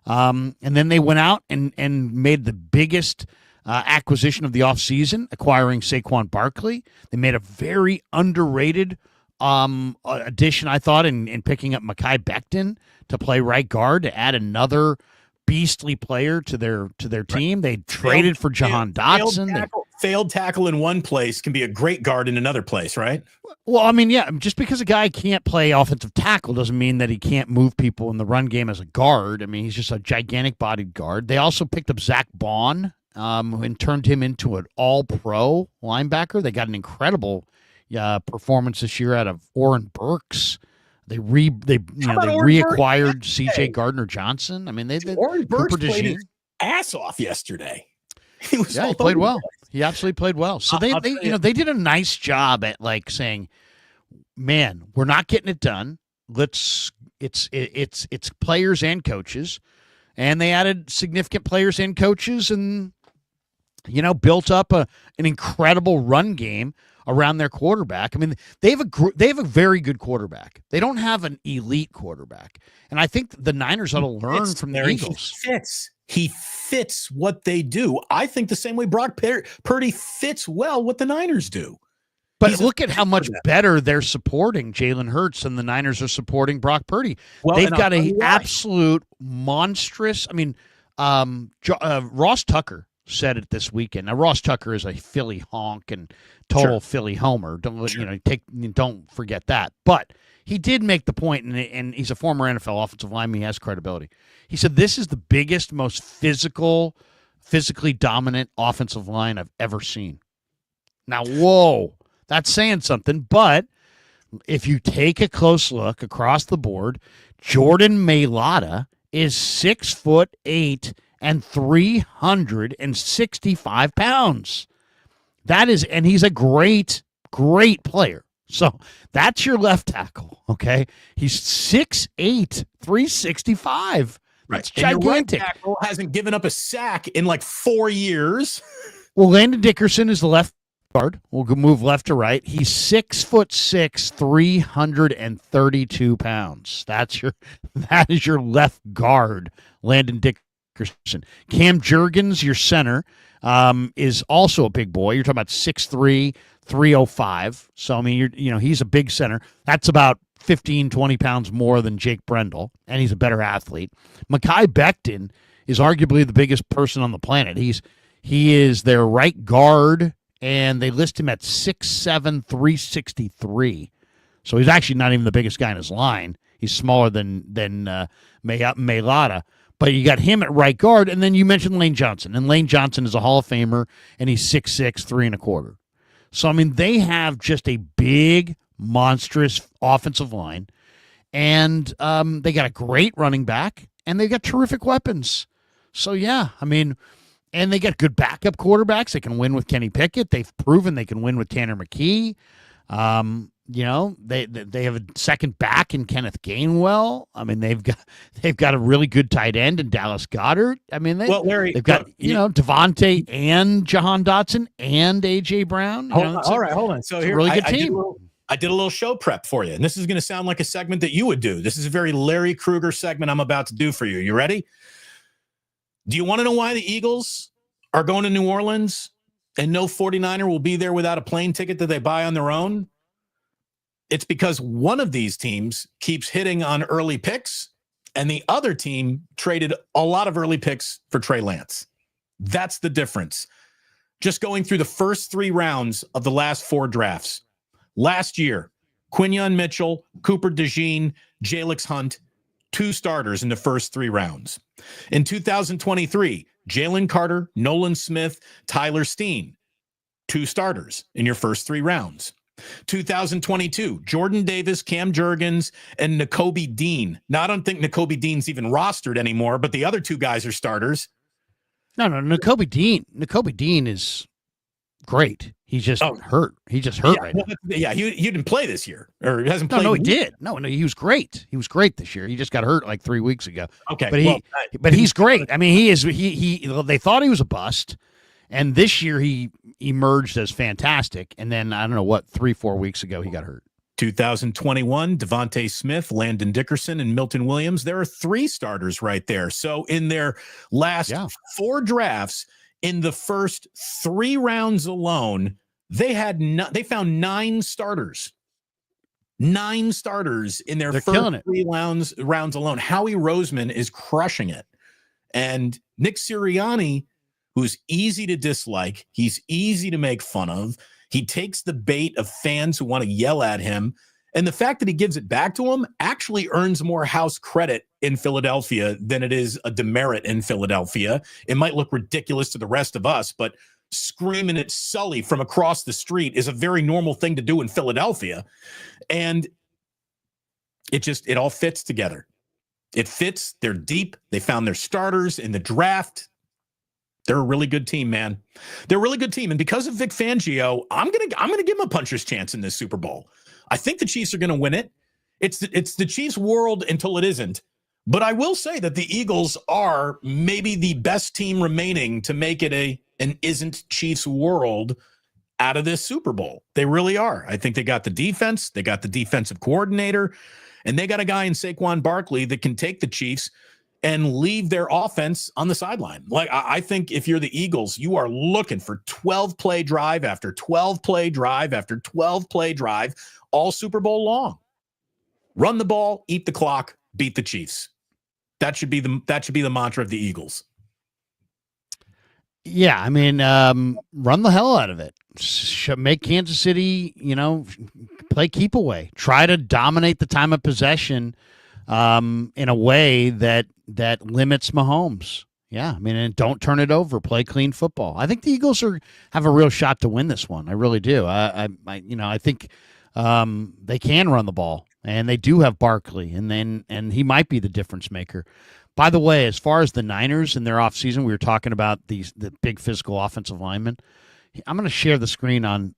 And then they went out and made the biggest acquisition of the offseason, acquiring Saquon Barkley. They made a very underrated addition, I thought, in picking up Mekhi Becton to play right guard to add another beastly player to their team. They traded for Jahan Dotson. Failed tackle in one place can be a great guard in another place, right? Well, I mean, yeah, just because a guy can't play offensive tackle doesn't mean that he can't move people in the run game as a guard. I mean, he's just a gigantic-bodied guard. They also picked up Zach Bond and turned him into an all-pro linebacker. They got an incredible performance this year out of Oren Burks. They reacquired C.J. Gardner-Johnson. I mean, Oren Burks played his ass off yesterday. He played well. He absolutely played well. So they did a nice job at saying, man, we're not getting it done. It's players and coaches, and they added significant players and coaches, and built up an incredible run game around their quarterback. I mean, they have a very good quarterback. They don't have an elite quarterback, and I think the Niners ought to learn from the Eagles. He fits what they do. I think the same way Brock Purdy fits well what the Niners do. But look at how much better they're supporting Jalen Hurts than the Niners are supporting Brock Purdy. Well, they've got an absolute monstrous. I mean, Ross Tucker said it this weekend. Now, Ross Tucker is a Philly honk and total Philly homer. Don't forget that. But he did make the point, and he's a former NFL offensive lineman. He has credibility. He said, this is the biggest, most physically dominant offensive line I've ever seen. Now, whoa, that's saying something. But if you take a close look across the board, Jordan Mailata is 6'8" and 365 pounds. And he's a great, great player. So that's your left tackle, okay? He's 6'8", 365. That's gigantic. Your right tackle hasn't given up a sack in 4 years. Well, Landon Dickerson is the left guard. We'll move left to right. He's 6'6", 332 pounds. That is your left guard, Landon Dickerson. Cam Jurgens, your center, is also a big boy. You're talking about 6'3", 305. So, I mean, he's a big center. That's about 15, 20 pounds more than Jake Brendel, and he's a better athlete. Mekhi Becton is arguably the biggest person on the planet. He is their right guard, and they list him at 6'7", 363. So he's actually not even the biggest guy in his line. He's smaller than Mailata. But you got him at right guard, and then you mentioned Lane Johnson. And Lane Johnson is a Hall of Famer, and he's 6'6", 325. So, I mean, they have just a big, monstrous offensive line, and they got a great running back, and they got terrific weapons. So, yeah, I mean, and they got good backup quarterbacks. They can win with Kenny Pickett. They've proven they can win with Tanner McKee. They have a second back in Kenneth Gainwell. I mean, they've got a really good tight end in Dallas Goedert. I mean, they've got Devontae and Jahan Dotson and AJ Brown. Hold on. So here, really good team. I did a little show prep for you, and this is going to sound like a segment that you would do. This is a very Larry Krueger segment I'm about to do for you. You ready? Do you want to know why the Eagles are going to New Orleans and no 49er will be there without a plane ticket that they buy on their own? It's because one of these teams keeps hitting on early picks, and the other team traded a lot of early picks for Trey Lance. That's the difference. Just going through the first 3 rounds of the last 4 drafts. Last year, Quinyon Mitchell, Cooper DeJean, Jalix Hunt, 2 starters in the first 3 rounds. In 2023, Jalen Carter, Nolan Smith, Tyler Steen, 2 starters in your first 3 rounds. 2022, Jordan Davis, Cam Jurgens, and Nakobe Dean. Now, I don't think Nakobe Dean's even rostered anymore, but the other 2 guys are starters. No, Nakobe Dean is great. He's just hurt. He just hurt right now. Yeah, he didn't play this year, or hasn't played. No, he did. No, he was great. He was great this year. He just got hurt like 3 weeks ago. Okay, but he's great. I mean, he is. They thought he was a bust, and this year he emerged as fantastic. And then I don't know what 3-4 weeks ago he got hurt. 2021, Devontae Smith, Landon Dickerson, and Milton Williams. There are 3 starters right there. So in their last 4 drafts, in the first 3 rounds alone, they found 9 starters. 9 starters in their first 3 rounds alone. Howie Roseman is crushing it. And Nick Sirianni, who's easy to dislike, he's easy to make fun of. He takes the bait of fans who want to yell at him. And the fact that he gives it back to him actually earns more house credit in Philadelphia than it is a demerit in Philadelphia. It might look ridiculous to the rest of us, but screaming at Sully from across the street is a very normal thing to do in Philadelphia. And it all fits together. It fits. They're deep. They found their starters in the draft. They're a really good team, man. They're a really good team. And because of Vic Fangio, I'm gonna give them a puncher's chance in this Super Bowl. I think the Chiefs are gonna win it. It's the Chiefs' world until it isn't. But I will say that the Eagles are maybe the best team remaining to make it an isn't Chiefs world out of this Super Bowl. They really are. I think they got the defense, they got the defensive coordinator, and they got a guy in Saquon Barkley that can take the Chiefs and leave their offense on the sideline. Like, I think if you're the Eagles, you are looking for 12-play drive after 12-play drive after 12-play drive, all Super Bowl long. Run the ball, eat the clock, beat the Chiefs. That should be the mantra of the Eagles. Yeah, I mean, run the hell out of it. Make Kansas City, play keep away. Try to dominate the time of possession in a way that limits Mahomes. Yeah, I mean, and don't turn it over. Play clean football. I think the Eagles have a real shot to win this one. I really do. I think they can run the ball, and they do have Barkley, and he might be the difference maker. By the way, as far as the Niners and their offseason, we were talking about the big physical offensive linemen. I'm going to share the screen on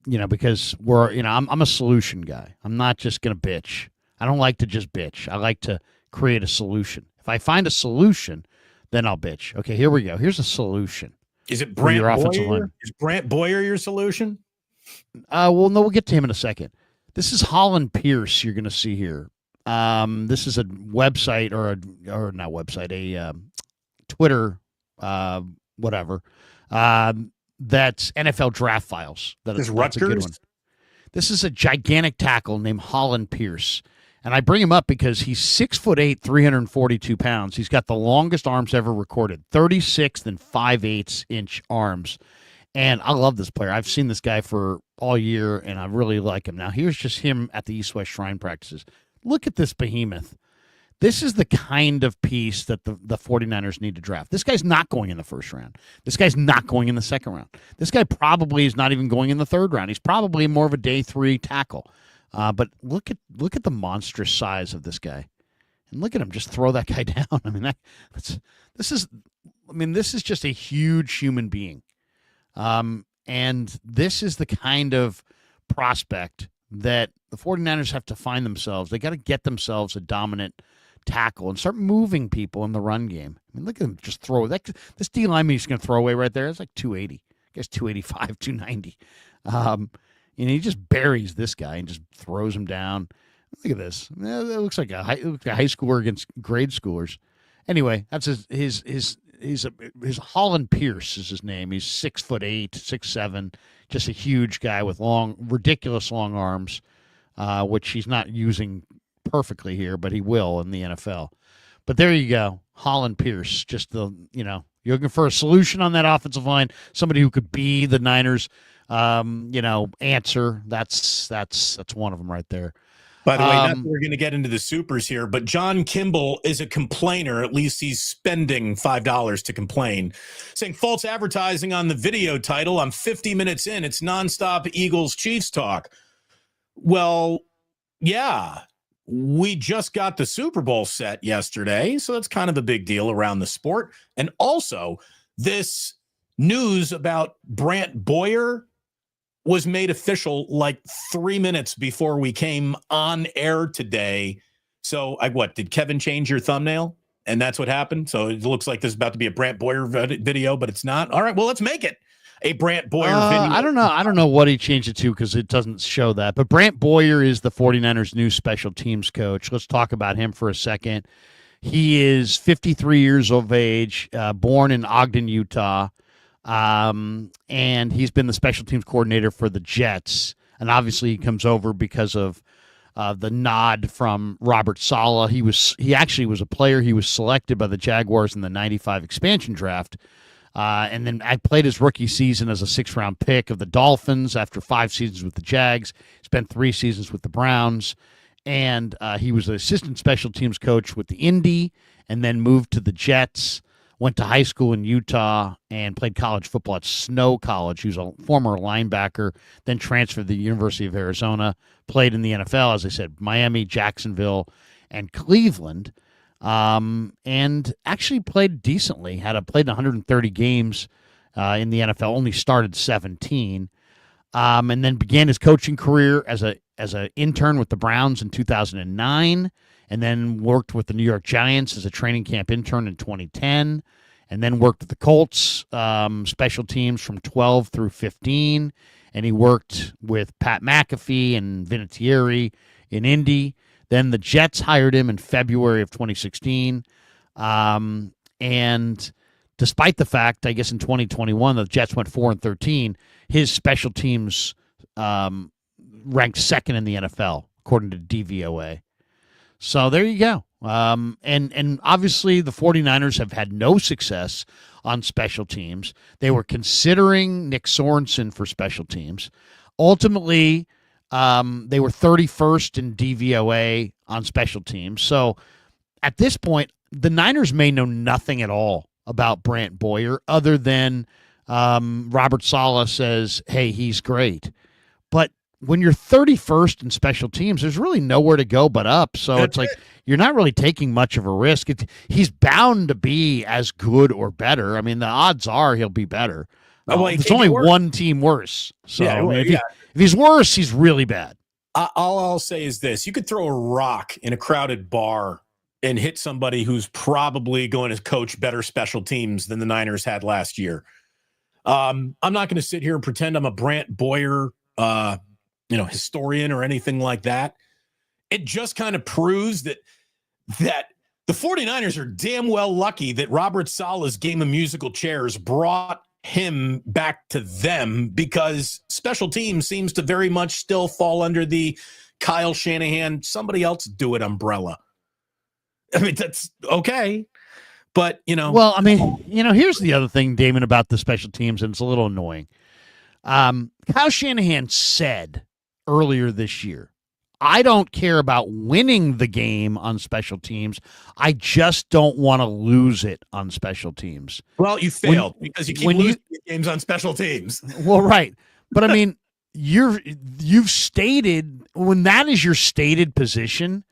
because I'm a solution guy. I'm not just going to bitch. I don't like to just bitch. I like to create a solution. If I find a solution, then I'll bitch. Okay, here we go. Here's a solution. Is it Brant Boyer? Is Brant Boyer your solution? Well, no, we'll get to him in a second. This is Holland Pierce you're going to see here. This is a website or not website, a Twitter, whatever. That's NFL draft files. That's a good one. This is a gigantic tackle named Holland Pierce. And I bring him up because he's 6'8", 342 pounds. He's got the longest arms ever recorded, 36 and 5/8 inch arms. And I love this player. I've seen this guy for all year, and I really like him. Now, here's just him at the East-West Shrine practices. Look at this behemoth. This is the kind of piece that the 49ers need to draft. This guy's not going in the first round. This guy's not going in the second round. This guy probably is not even going in the third round. He's probably more of a day 3 tackle. But look at the monstrous size of this guy, and look at him just throw that guy down. I mean, this is just a huge human being, and this is the kind of prospect that the 49ers have to find themselves. They got to get themselves a dominant tackle and start moving people in the run game. I mean, look at him just throw that. This D lineman he's going to throw away right there. It's like 280. I guess 285, 290. And he just buries this guy and just throws him down. Look at this. It looks like a high schooler against grade schoolers. Anyway, that's his Holland Pierce is his name. He's 6'8", 6'7", just a huge guy with ridiculous long arms. which he's not using perfectly here, but he will in the NFL. But there you go. Holland Pierce, just you're looking for a solution on that offensive line, somebody who could be the Niners, answer. That's one of them right there. By the way, not that we're going to get into the supers here, but John Kimball is a complainer. At least he's spending $5 to complain, saying false advertising on the video title. I'm 50 minutes in. It's nonstop Eagles-Chiefs talk. Well, yeah, we just got the Super Bowl set yesterday, so that's kind of a big deal around the sport. And also, this news about Brant Boyer was made official like 3 minutes before we came on air today. So did Kevin change your thumbnail? And that's what happened. So it looks like this is about to be a Brant Boyer video, but it's not. All right, well, let's make it a Brant Boyer video. I don't know what he changed it to because it doesn't show that. But Brant Boyer is the 49ers' new special teams coach. Let's talk about him for a second. He is 53 years of age, born in Ogden, Utah. And he's been the special teams coordinator for the Jets. And obviously he comes over because of the nod from Robert Saleh. He actually was a player. He was selected by the Jaguars in the 95 expansion draft. And then I played his rookie season as a 6th-round pick of the Dolphins after 5 seasons with the Jags. Spent 3 seasons with the Browns. And he was an assistant special teams coach with the Indy and then moved to the Jets. Went to high school in Utah and played college football at Snow College. He was a former linebacker, then transferred to the University of Arizona, played in the NFL, as I said, Miami, Jacksonville, and Cleveland, and actually played decently. Played 130 games in the NFL, only started 17, and then began his coaching career as an intern with the Browns in 2009. And then worked with the New York Giants as a training camp intern in 2010, and then worked with the Colts special teams from 12 through 15, and he worked with Pat McAfee and Vinatieri in Indy. Then the Jets hired him in February of 2016, and despite the fact, I guess in 2021, the Jets went 4-13, his special teams ranked second in the NFL, according to DVOA. So there you go. And obviously the 49ers have had no success on special teams. They were considering Nick Sorensen for special teams. Ultimately, they were 31st in DVOA on special teams. So at this point, the Niners may know nothing at all about Brant Boyer other than Robert Saleh says, hey, he's great. But when you're 31st in special teams, there's really nowhere to go but up. So it's like you're not really taking much of a risk. He's bound to be as good or better. I mean, the odds are he'll be better. There's only one team worse. So if he's worse, he's really bad. All I'll say is this. You could throw a rock in a crowded bar and hit somebody who's probably going to coach better special teams than the Niners had last year. I'm not going to sit here and pretend I'm a Brant Boyer historian or anything like that. It just kind of proves that the 49ers are damn well lucky that Robert Saleh's game of musical chairs brought him back to them, because special teams seems to very much still fall under the Kyle Shanahan, somebody else do it umbrella. I mean, that's okay. But, Well, I mean, here's the other thing, Damon, about the special teams, and it's a little annoying. Kyle Shanahan said earlier this year, I don't care about winning the game on special teams. I just don't want to lose it on special teams. Well, you failed because you keep losing games on special teams. Well, right. But I mean, you've stated, when that is your stated position,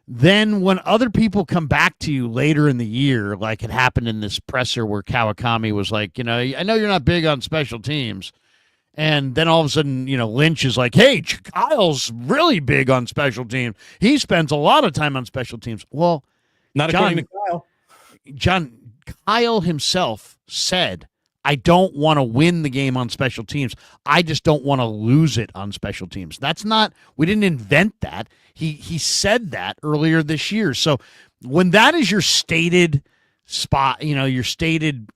then when other people come back to you later in the year, like it happened in this presser where Kawakami was like, I know you're not big on special teams. And then all of a sudden, Lynch is like, hey, Kyle's really big on special teams. He spends a lot of time on special teams. Well, not according to Kyle. Kyle himself said, I don't want to win the game on special teams. I just don't want to lose it on special teams. We didn't invent that. He said that earlier this year. So when that is your stated spot, your stated,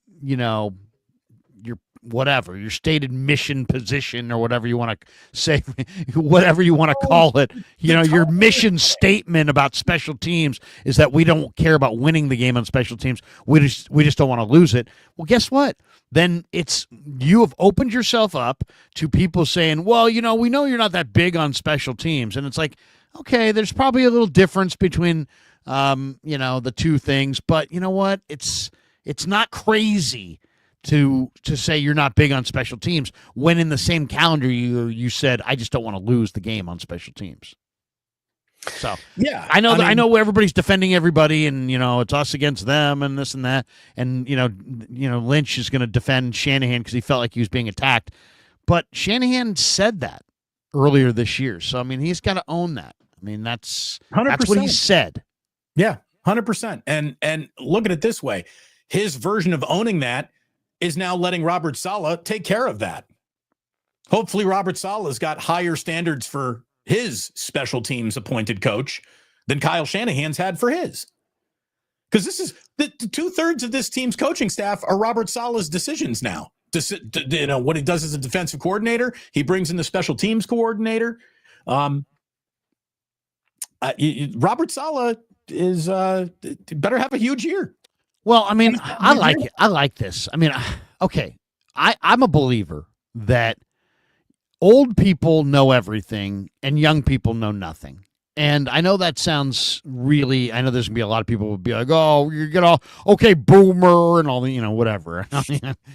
whatever, your stated mission position or whatever you want to say, whatever you want to call it. Your mission statement about special teams is that we don't care about winning the game on special teams. We just don't want to lose it. Well, guess what? Then you have opened yourself up to people saying, well, we know you're not that big on special teams. And it's like, okay, there's probably a little difference between, the two things, but you know what? It's not crazy to say you're not big on special teams when in the same calendar you said, I just don't want to lose the game on special teams. So yeah, I know everybody's defending everybody, and it's us against them, and this and that, and Lynch is going to defend Shanahan because he felt like he was being attacked, but Shanahan said that earlier this year, so I mean he's got to own that. I mean that's 100%. That's what he said. Yeah, 100%. And look at it this way: his version of owning that is now letting Robert Saleh take care of that. Hopefully, Robert Saleh's got higher standards for his special teams appointed coach than Kyle Shanahan's had for his. Because this is the 2/3 of this team's coaching staff are Robert Saleh's decisions now. What he does as a defensive coordinator, he brings in the special teams coordinator. Robert Saleh is better have a huge year. Well, I mean, I like it. I like this. I mean, okay, I'm a believer that old people know everything and young people know nothing. And I know that sounds really, I know there's going to be a lot of people who will be like, oh, you get all, okay, boomer and all the, whatever.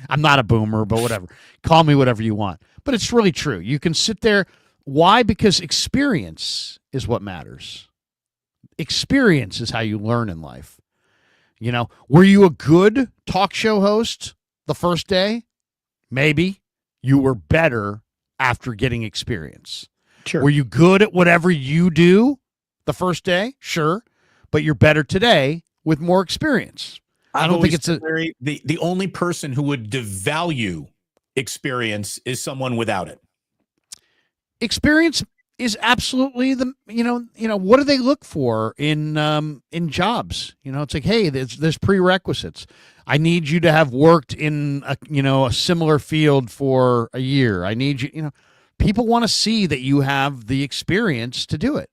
I'm not a boomer, but whatever. Call me whatever you want. But it's really true. You can sit there. Why? Because experience is what matters. Experience is how you learn in life. Were you a good talk show host the first day? Maybe. You were better after getting experience. Sure. Were you good at whatever you do the first day? Sure. But you're better today with more experience. I don't think it's the only person who would devalue experience is someone without it. Experience is absolutely what do they look for in jobs? It's like, hey, there's prerequisites. I need you to have worked in a similar field for a year. I need you, people want to see that you have the experience to do it.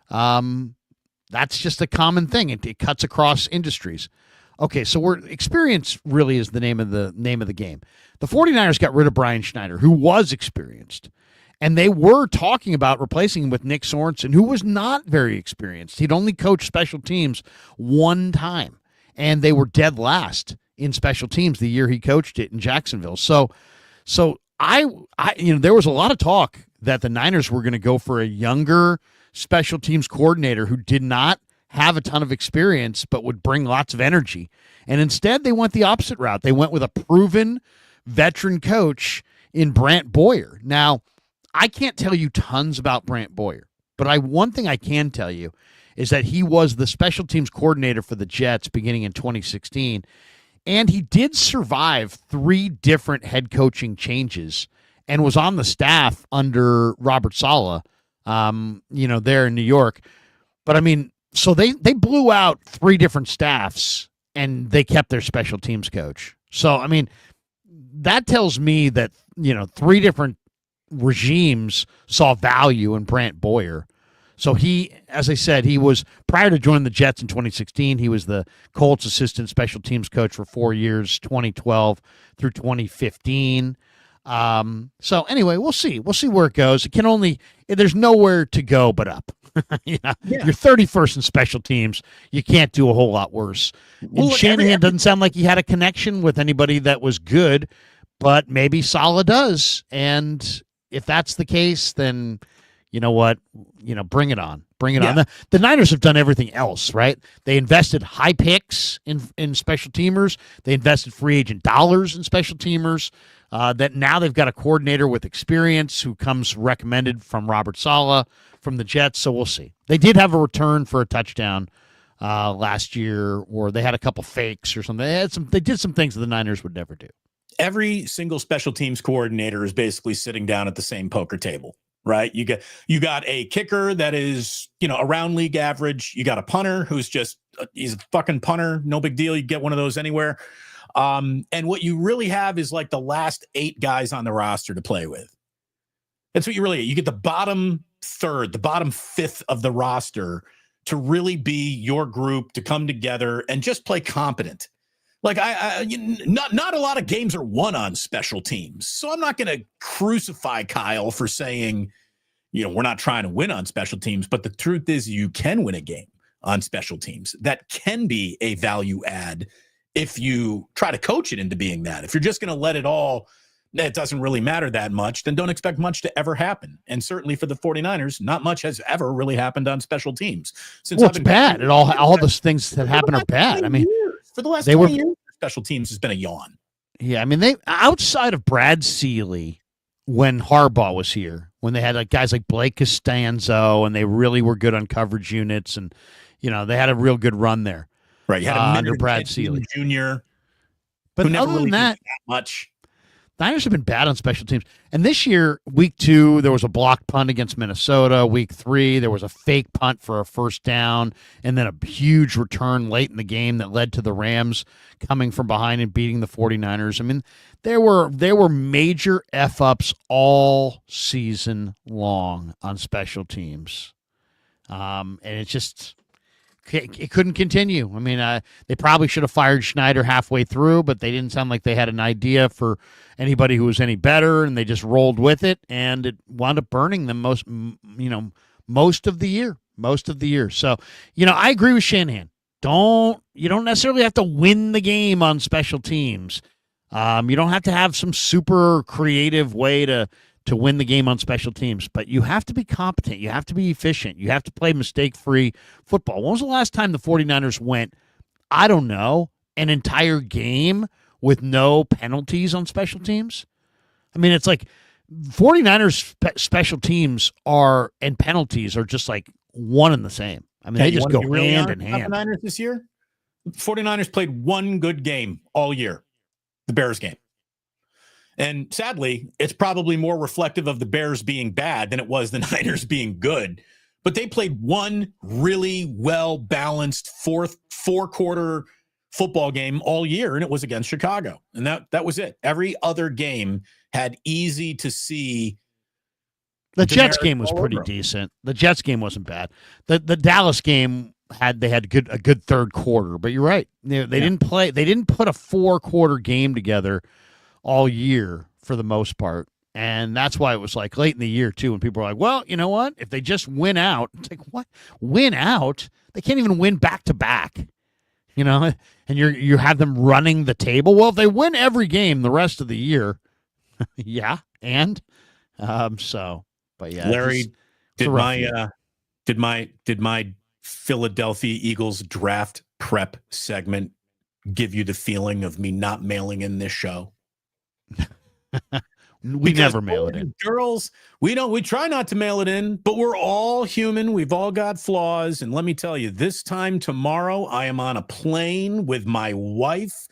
That's just a common thing. It cuts across industries. Okay, so experience really is the name of the game. The 49ers got rid of Brian Schneider, who was experienced. And they were talking about replacing him with Nick Sorensen, who was not very experienced. He'd only coached special teams one time, and they were dead last in special teams the year he coached it in Jacksonville. So I there was a lot of talk that the Niners were going to go for a younger special teams coordinator who did not have a ton of experience but would bring lots of energy. And instead, they went the opposite route. They went with a proven veteran coach in Brant Boyer. Now, I can't tell you tons about Brant Boyer, but one thing I can tell you is that he was the special teams coordinator for the Jets beginning in 2016, and he did survive 3 different head coaching changes and was on the staff under Robert Saleh, there in New York. But I mean, so they blew out 3 different staffs and they kept their special teams coach. So, I mean, that tells me that, 3 different regimes saw value in Brant Boyer. So he, as I said, he was, prior to joining the Jets in 2016, he was the Colts assistant special teams coach for 4 years, 2012 through 2015. So anyway, we'll see where it goes. There's nowhere to go but up. Yeah. You're 31st in special teams. You can't do a whole lot worse. Well, Shanahan doesn't sound like he had a connection with anybody that was good, but maybe Saleh does. And if that's the case, then you know what? Bring it on. Bring it on. The Niners have done everything else, right? They invested high picks in special teamers. They invested free agent dollars in special teamers. That now they've got a coordinator with experience who comes recommended from Robert Saleh from the Jets. So we'll see. They did have a return for a touchdown last year, or they had a couple fakes or something. They did some things that the Niners would never do. Every single special teams coordinator is basically sitting down at the same poker table, right? You got a kicker that is, around league average. You got a punter who's he's a fucking punter. No big deal. You get one of those anywhere. And what you really have is like the last 8 guys on the roster to play with. That's what you really get. You get the bottom third, the bottom fifth of the roster to really be your group, to come together and just play competent. Like not a lot of games are won on special teams. So I'm not going to crucify Kyle for saying, we're not trying to win on special teams, but the truth is you can win a game on special teams. That can be a value add if you try to coach it into being that. If you're just going to let it doesn't really matter that much, then don't expect much to ever happen. And certainly for the 49ers, not much has ever really happened on special teams. It's bad. And all those things that happen are bad. I mean, for the last 20 years, special teams has been a yawn. Yeah, I mean, they outside of Brad Seeley, when Harbaugh was here, when they had like guys like Blake Costanzo, and they really were good on coverage units, and they had a real good run there. Right, you had under Brad Seeley Jr. But who never other really than that much. Niners have been bad on special teams. And this year, week 2, there was a blocked punt against Minnesota. Week 3, there was a fake punt for a first down, and then a huge return late in the game that led to the Rams coming from behind and beating the 49ers. I mean, there were major F-ups all season long on special teams. And it couldn't continue. I mean, they probably should have fired Schneider halfway through, but they didn't sound like they had an idea for anybody who was any better, and they just rolled with it, and it wound up burning them most of the year. So, I agree with Shanahan. You don't necessarily have to win the game on special teams. You don't have to have some super creative way to win the game on special teams, but you have to be competent. You have to be efficient. You have to play mistake-free football. When was the last time the 49ers went, I don't know, an entire game with no penalties on special teams? I mean, it's like 49ers special teams and penalties are just like one and the same. I mean, they just go hand in hand. 49ers this year? 49ers played one good game all year, the Bears game. And sadly, it's probably more reflective of the Bears being bad than it was the Niners being good. But they played one really well-balanced four-quarter football game all year, and it was against Chicago. And that was it. Every other game had easy to see. The Jets game was pretty decent. The Jets game wasn't bad. The Dallas game had a good third quarter, but you're right. They didn't play. They didn't put a 4-quarter game together all year for the most part. And that's why it was like late in the year too, when people were like, well, you know what? If they just win out, it's like, what? Win out? They can't even win back to back. And you have them running the table. Well, if they win every game the rest of the year, yeah. And but yeah, Larry, did my Philadelphia Eagles draft prep segment give you the feeling of me not mailing in this show? We never mail it in. Girls, we try not to mail it in, but we're all human. We've all got flaws. And let me tell you, this time tomorrow, I am on a plane with my wife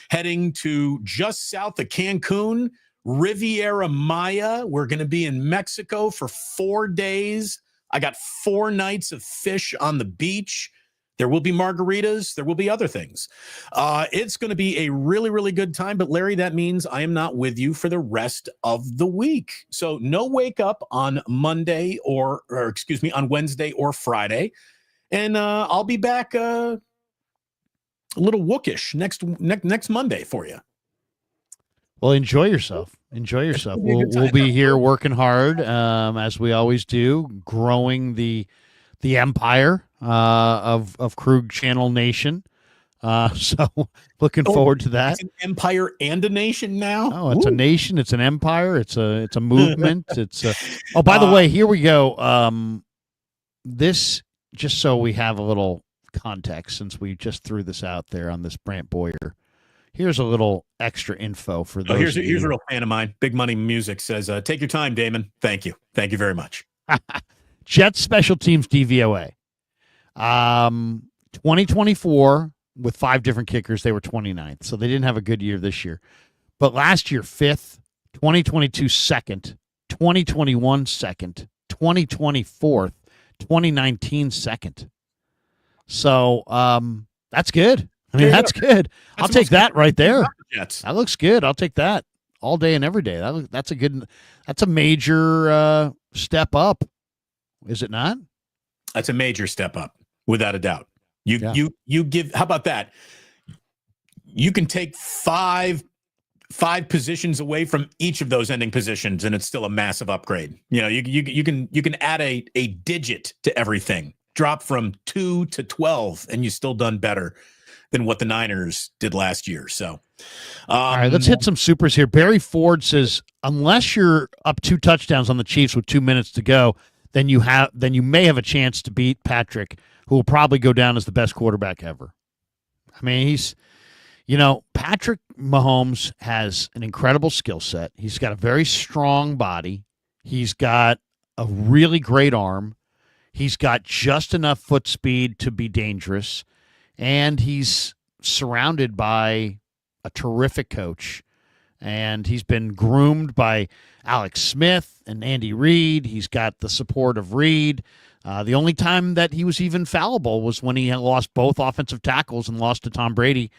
heading to just south of Cancun, Riviera Maya. We're going to be in Mexico for 4 days. I got 4 nights of fish on the beach. There will be margaritas. There will be other things. It's going to be a really, really good time. But, Larry, that means I am not with you for the rest of the week. So no wake up on Monday or on Wednesday or Friday. And I'll be back a little wookish next Monday for you. Well, enjoy yourself. We'll be here working hard, as we always do, growing the empire of Krug Channel Nation. So looking forward to that. It's an empire and a nation now. Oh, it's a nation. It's an empire. It's a movement. Oh, by the way, here we go. This, just so we have a little context, since we just threw this out there on this Brant Boyer. Here's a little extra info for those. Here's a real fan of mine. Big Money Music says, "Take your time, Damon. Thank you very much." Jets special teams DVOA. 2024 with 5 different kickers, they were 29th. So they didn't have a good year this year. But last year, 5th, 2022 second, 2021 second, 2020 fourth, 2019 second. So that's good. I mean, There you that's good. I'll the take most that right there. Jets. That looks good. I'll take that all day and every day. That's a major step up, is it not? That's a major step up, without a doubt. Yeah. You give. How about that? You can take five positions away from each of those ending positions, and it's still a massive upgrade. You know, you can add a digit to everything. Drop from 2 to 12, and you've still done better than what the Niners did last year. So, all right, let's hit some supers here. Barry Ford says, unless you're up 2 touchdowns on the Chiefs with 2 minutes to go, then you may have a chance to beat Patrick, who will probably go down as the best quarterback ever. I mean, Patrick Mahomes has an incredible skill set. He's got a very strong body. He's got a really great arm. He's got just enough foot speed to be dangerous. And he's surrounded by a terrific coach. And he's been groomed by Alex Smith and Andy Reid. He's got the support of Reid. The only time that he was even fallible was when he had lost both offensive tackles and lost to Tom Brady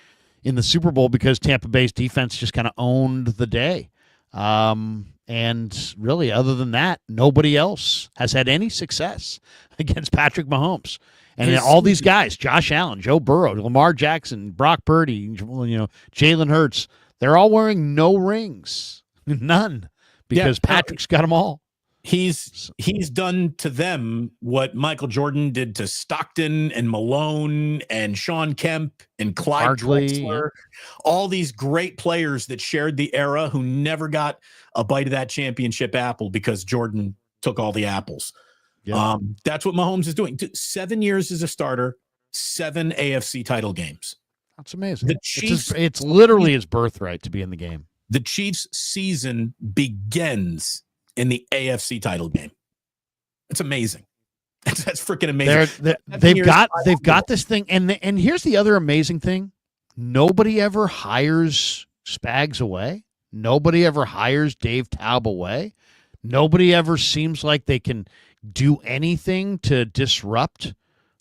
in the Super Bowl because Tampa Bay's defense just kind of owned the day. And really, other than that, nobody else has had any success against Patrick Mahomes. And all these guys, Josh Allen, Joe Burrow, Lamar Jackson, Brock Purdy, Jalen Hurts, they're all wearing no rings, none, because Patrick's got them all. He's done to them what Michael Jordan did to Stockton and Malone and Sean Kemp and Clyde Drexler, all these great players that shared the era who never got a bite of that championship apple because Jordan took all the apples. Yeah. That's what Mahomes is doing. 7 years as a starter, 7 AFC title games. That's amazing. The Chiefs, it's literally his birthright to be in the game. The Chiefs' season begins in the AFC title game. It's amazing. That's freaking amazing. They've got this thing, and here's the other amazing thing: nobody ever hires Spags away. Nobody ever hires Dave Taub away. Nobody ever seems like they can do anything to disrupt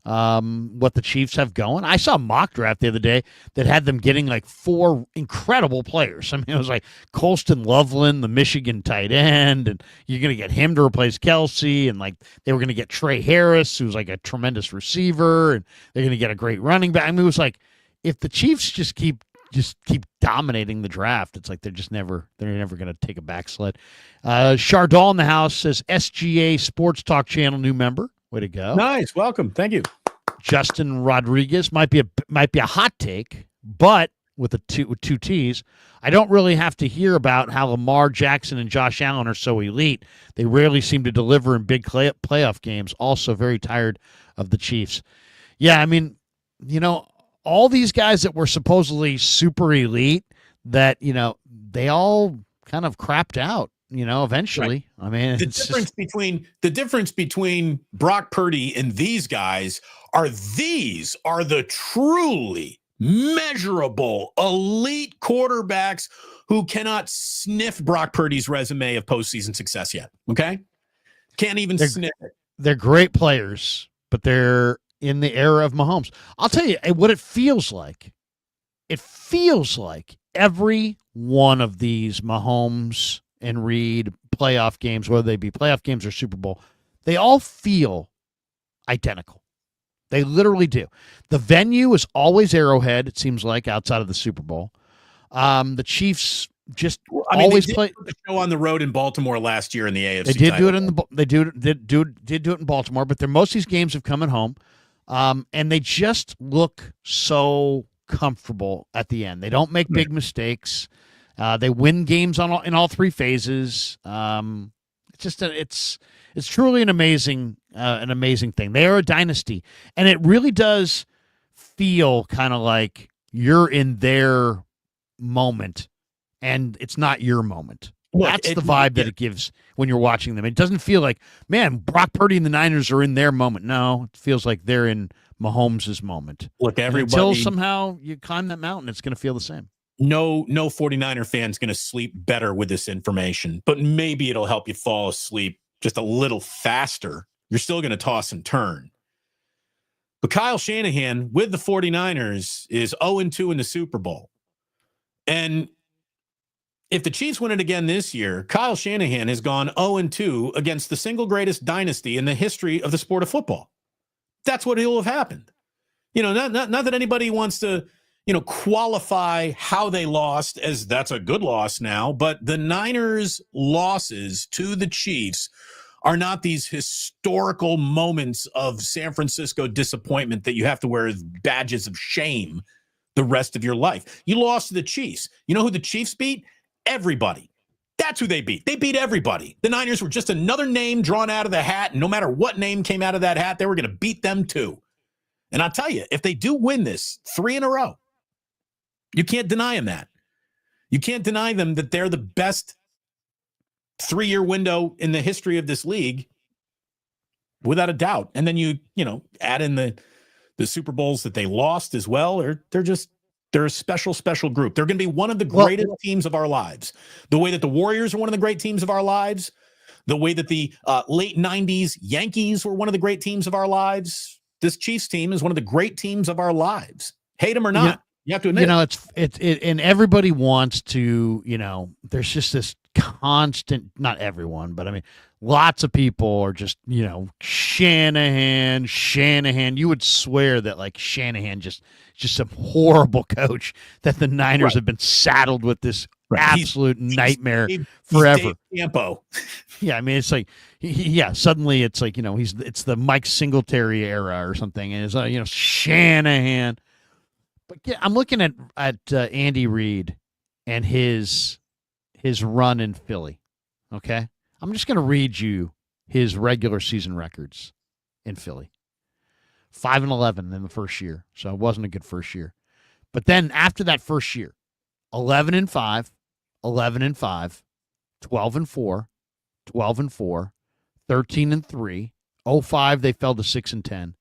what the Chiefs have going. I saw a mock draft the other day that had them getting like 4 incredible players. I mean, it was like Colston Loveland, the Michigan tight end, and you're going to get him to replace Kelsey, and like they were going to get Trey Harris, who's like a tremendous receiver, and they're going to get a great running back. I mean, it was like if the Chiefs just keep dominating the draft, it's like they're never going to take a backslid. Chardol in the house says SGA Sports Talk Channel new member. Way to go! Nice, welcome, thank you. Justin Rodriguez might be a hot take, but with two T's, I don't really have to hear about how Lamar Jackson and Josh Allen are so elite. They rarely seem to deliver in big playoff games. Also, very tired of the Chiefs. Yeah, I mean, all these guys that were supposedly super elite, that they all kind of crapped out. Eventually. Right. I mean, the difference between Brock Purdy and these guys are the truly measurable elite quarterbacks who cannot sniff Brock Purdy's resume of postseason success yet. Okay, can't even sniff it. They're great players, but they're in the era of Mahomes. I'll tell you what it feels like. It feels like every one of these Mahomes and Reid playoff games, whether they be playoff games or Super Bowl, they all feel identical. They literally do. The venue is always Arrowhead, it seems like, outside of the Super Bowl. The Chiefs just always play the show on the road in Baltimore last year in the AFC. They did do it in Baltimore, but most of these games have come at home, and they just look so comfortable at the end. They don't make big mistakes. They win games in all 3 phases. It's truly an amazing thing. They are a dynasty, and it really does feel kind of like you're in their moment, and it's not your moment. That's the vibe that it gives when you're watching them. It doesn't feel like, man, Brock Purdy and the Niners are in their moment. No, it feels like they're in Mahomes' moment. Look, until somehow you climb that mountain, it's going to feel the same. No 49er fan's going to sleep better with this information, but maybe it'll help you fall asleep just a little faster. You're still going to toss and turn. But Kyle Shanahan with the 49ers is 0-2 in the Super Bowl. And if the Chiefs win it again this year, Kyle Shanahan has gone 0-2 against the single greatest dynasty in the history of the sport of football. That's what will have happened. Not that anybody wants to, qualify how they lost as that's a good loss now, but the Niners' losses to the Chiefs are not these historical moments of San Francisco disappointment that you have to wear as badges of shame the rest of your life. You lost to the Chiefs. You know who the Chiefs beat? Everybody. That's who they beat. They beat everybody. The Niners were just another name drawn out of the hat, and no matter what name came out of that hat, they were going to beat them too. And I'll tell you, if they do win this 3 in a row, you can't deny them that. You can't deny them that they're the best 3-year window in the history of this league, without a doubt. And then you add in the Super Bowls that they lost as well, or they're a special, special group. They're going to be one of the greatest teams of our lives. The way that the Warriors are one of the great teams of our lives, the way that the late 90s Yankees were one of the great teams of our lives, this Chiefs team is one of the great teams of our lives. Hate them or not, you have to admit it. And everybody wants to, there's just this constant, not everyone, but I mean, lots of people are just, Shanahan. You would swear that like Shanahan just some horrible coach that the Niners have been saddled with this absolute nightmare forever. Campo. Yeah, I mean, it's like, suddenly it's like, it's the Mike Singletary era or something, and it's Shanahan. But I'm looking at Andy Reid and his run in Philly. Okay, I'm just going to read you his regular season records in Philly. 5-11 in the first year, so it wasn't a good first year. But then after that first year, 11-5, 11-5, 12-4, 12-4, 13-3. 05 they fell to 6-10.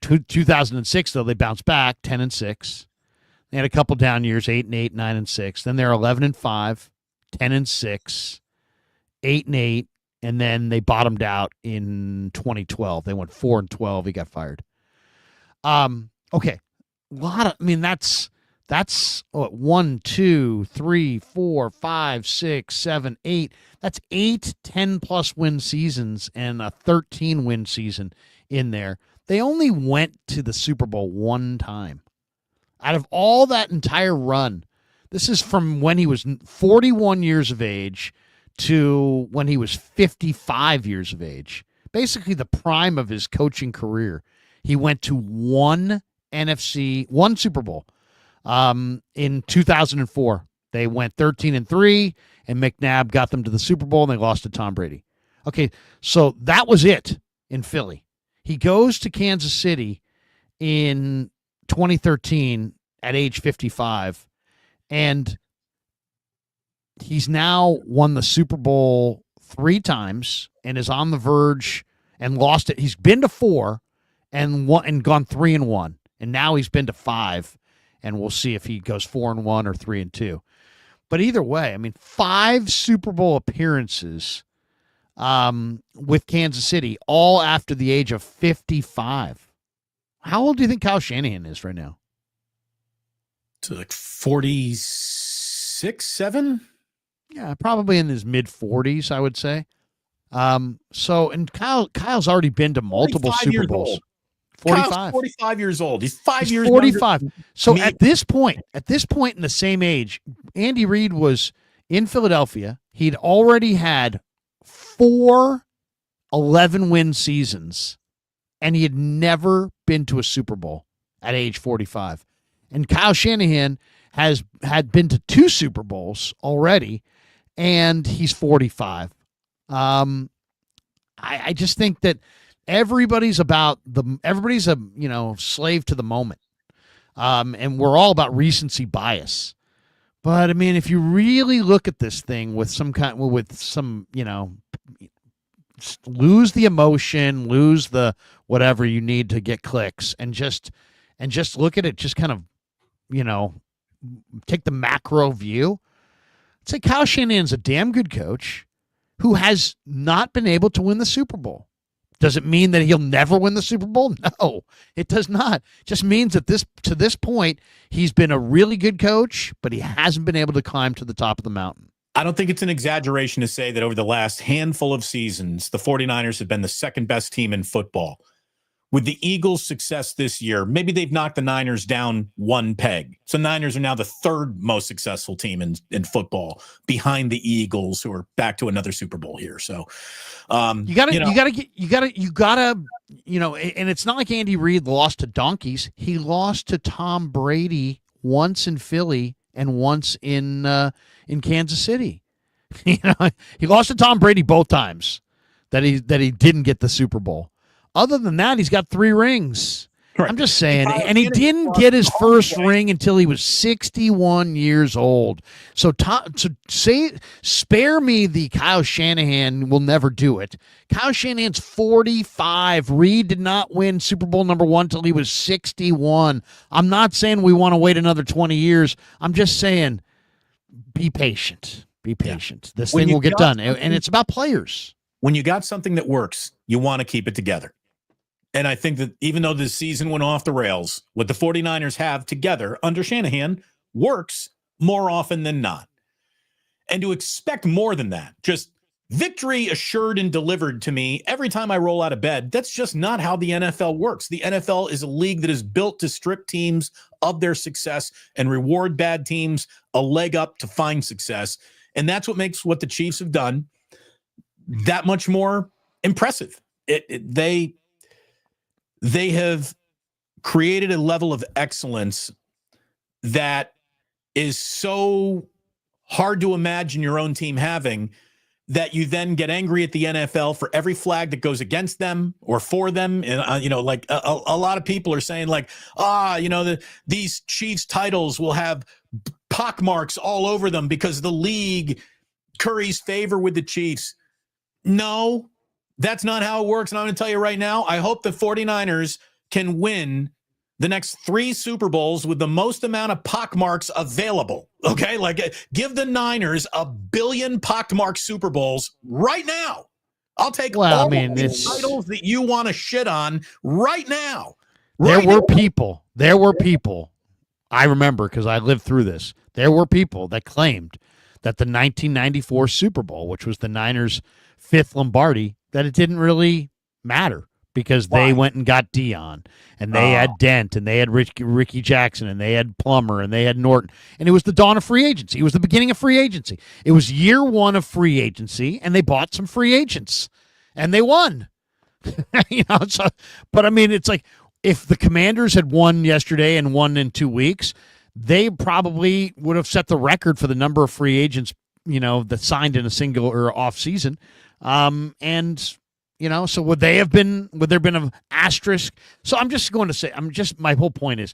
2006 though they bounced back 10-6. They had a couple down years, 8-8, 9-6. Then they're 11-5, 10-6, 8-8, and then they bottomed out in 2012. They went 4-12. He got fired. Okay, that's what, 1, 2, 3, 4, 5, 6, 7, 8. That's 8 10+ win seasons and a 13 win season in there. They only went to the Super Bowl one time. Out of all that entire run, this is from when he was 41 years of age to when he was 55 years of age. Basically the prime of his coaching career. He went to one Super Bowl. In 2004, they went 13-3, and McNabb got them to the Super Bowl, and they lost to Tom Brady. Okay, so that was it in Philly. He goes to Kansas City in 2013 at age 55, and he's now won the Super Bowl 3 times and is on the verge and lost it. He's been to 4 and gone 3-1, and now he's been to 5, and we'll see if he goes 4-1 or 3-2. But either way, I mean, 5 Super Bowl appearances with Kansas City, all after the age of 55. How old do you think Kyle Shanahan is right now? To like 46, 7? Yeah, probably in his mid-40s, I would say. And Kyle's already been to multiple Super Bowls. Old. 45. Kyle's 45 years old. He's 5 years 45. Younger. So at this point in the same age, Andy Reid was in Philadelphia. He'd already had 4 11-win seasons, and he had never been to a Super Bowl at age 45. And Kyle Shanahan had been to 2 Super Bowls already, and he's 45. I just think that everybody's a slave to the moment. And we're all about recency bias. But I mean, if you really look at this thing with lose the emotion, lose the whatever you need to get clicks, and just look at it, just kind of, take the macro view. I'd say Kyle Shanahan's a damn good coach who has not been able to win the Super Bowl. Does it mean that he'll never win the Super Bowl? No, it does not. It just means that to this point, he's been a really good coach, but he hasn't been able to climb to the top of the mountain. I don't think it's an exaggeration to say that over the last handful of seasons, the 49ers have been the second best team in football. With the Eagles' success this year, maybe they've knocked the Niners down one peg. So Niners are now the third most successful team in football, behind the Eagles, who are back to another Super Bowl here. So you gotta, and it's not like Andy Reid lost to donkeys. He lost to Tom Brady once in Philly and once in Kansas City. He lost to Tom Brady both times that he didn't get the Super Bowl. Other than that, he's got 3 rings. Right. I'm just saying. And he didn't get his first ring until he was 61 years old. So spare me the Kyle Shanahan will never do it. Kyle Shanahan's 45. Reed did not win Super Bowl #1 until he was 61. I'm not saying we want to wait another 20 years. I'm just saying be patient. Be patient. Yeah. This thing will get done. And it's about players. When you got something that works, you want to keep it together. And I think that even though the season went off the rails, what the 49ers have together under Shanahan works more often than not. And to expect more than that, just victory assured and delivered to me every time I roll out of bed, that's just not how the NFL works. The NFL is a league that is built to strip teams of their success and reward bad teams a leg up to find success. And that's what makes what the Chiefs have done that much more impressive. They have created a level of excellence that is so hard to imagine your own team having, that you then get angry at the NFL for every flag that goes against them or for them. And, a lot of people are saying these Chiefs titles will have pockmarks all over them because the league curries favor with the Chiefs. No, that's not how it works. And I'm going to tell you right now, I hope the 49ers can win the next 3 Super Bowls with the most amount of pockmarks available. Okay? Give the Niners 1 billion pockmarked Super Bowls right now. I'll take all the titles that you want to shit on right now. There were people, I remember because I lived through this. There were people that claimed that the 1994 Super Bowl, which was the Niners' 5th Lombardi, that it didn't really matter because they went and got Dion, and they had Dent, and they had Ricky Jackson, and they had Plummer, and they had Norton, and it was the dawn of free agency. It was the beginning of free agency. It was year 1 of free agency, and they bought some free agents, and they won. But I mean, it's like if the Commanders had won yesterday and won in 2 weeks, they probably would have set the record for the number of free agents, that signed in a single or off season. So would there have been an asterisk? So I'm just going to say, my whole point is,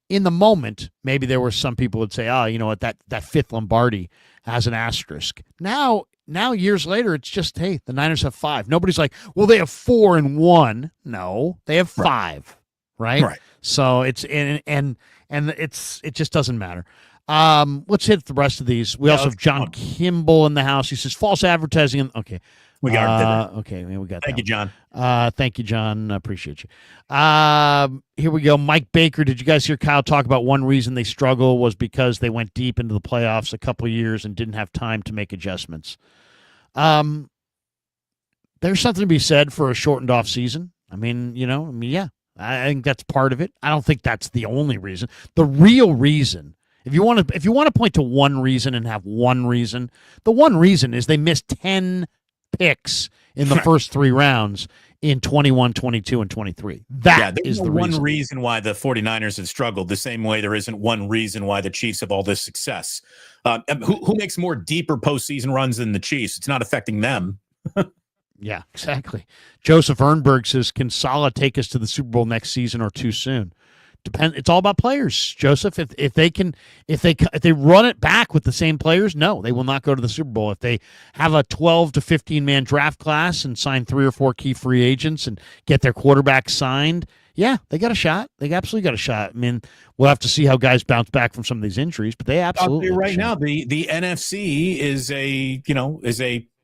in the moment, maybe there were some people would say, oh, you know what, that 5th Lombardi has an asterisk. Now years later, it's just, hey, the Niners have 5. Nobody's like, well, they have 4 and 1. No, they have 5, right? Right. So it's and it just doesn't matter. Let's hit the rest of these. We also have John Kimball in the house. He says false advertising. Okay. We got okay, we got Thank you, John. Thank you, John. Appreciate you. Here we go. Mike Baker, did you guys hear Kyle talk about one reason they struggle was because they went deep into the playoffs a couple of years and didn't have time to make adjustments? There's something to be said for a shortened off season. Yeah, I think that's part of it. I don't think that's the only reason. The real reason, if you want to point to one reason and have one reason, the one reason is they missed 10 picks in the first 3 rounds in 21, 22, and 23. That is the one reason why the 49ers have struggled, the same way there isn't one reason why the Chiefs have all this success. Who makes more deeper postseason runs than the Chiefs? It's not affecting them. Yeah, exactly. Joseph Ernberg says, can Saleh take us to the Super Bowl next season or too soon? It's all about players, Joseph. If they run it back with the same players, no, they will not go to the Super Bowl. If they have a 12 to 15 man draft class and sign 3 or 4 key free agents and get their quarterback signed, yeah, they got a shot. They absolutely got a shot. I mean, we'll have to see how guys bounce back from some of these injuries, but they absolutely. I'll tell you right now, the NFC is a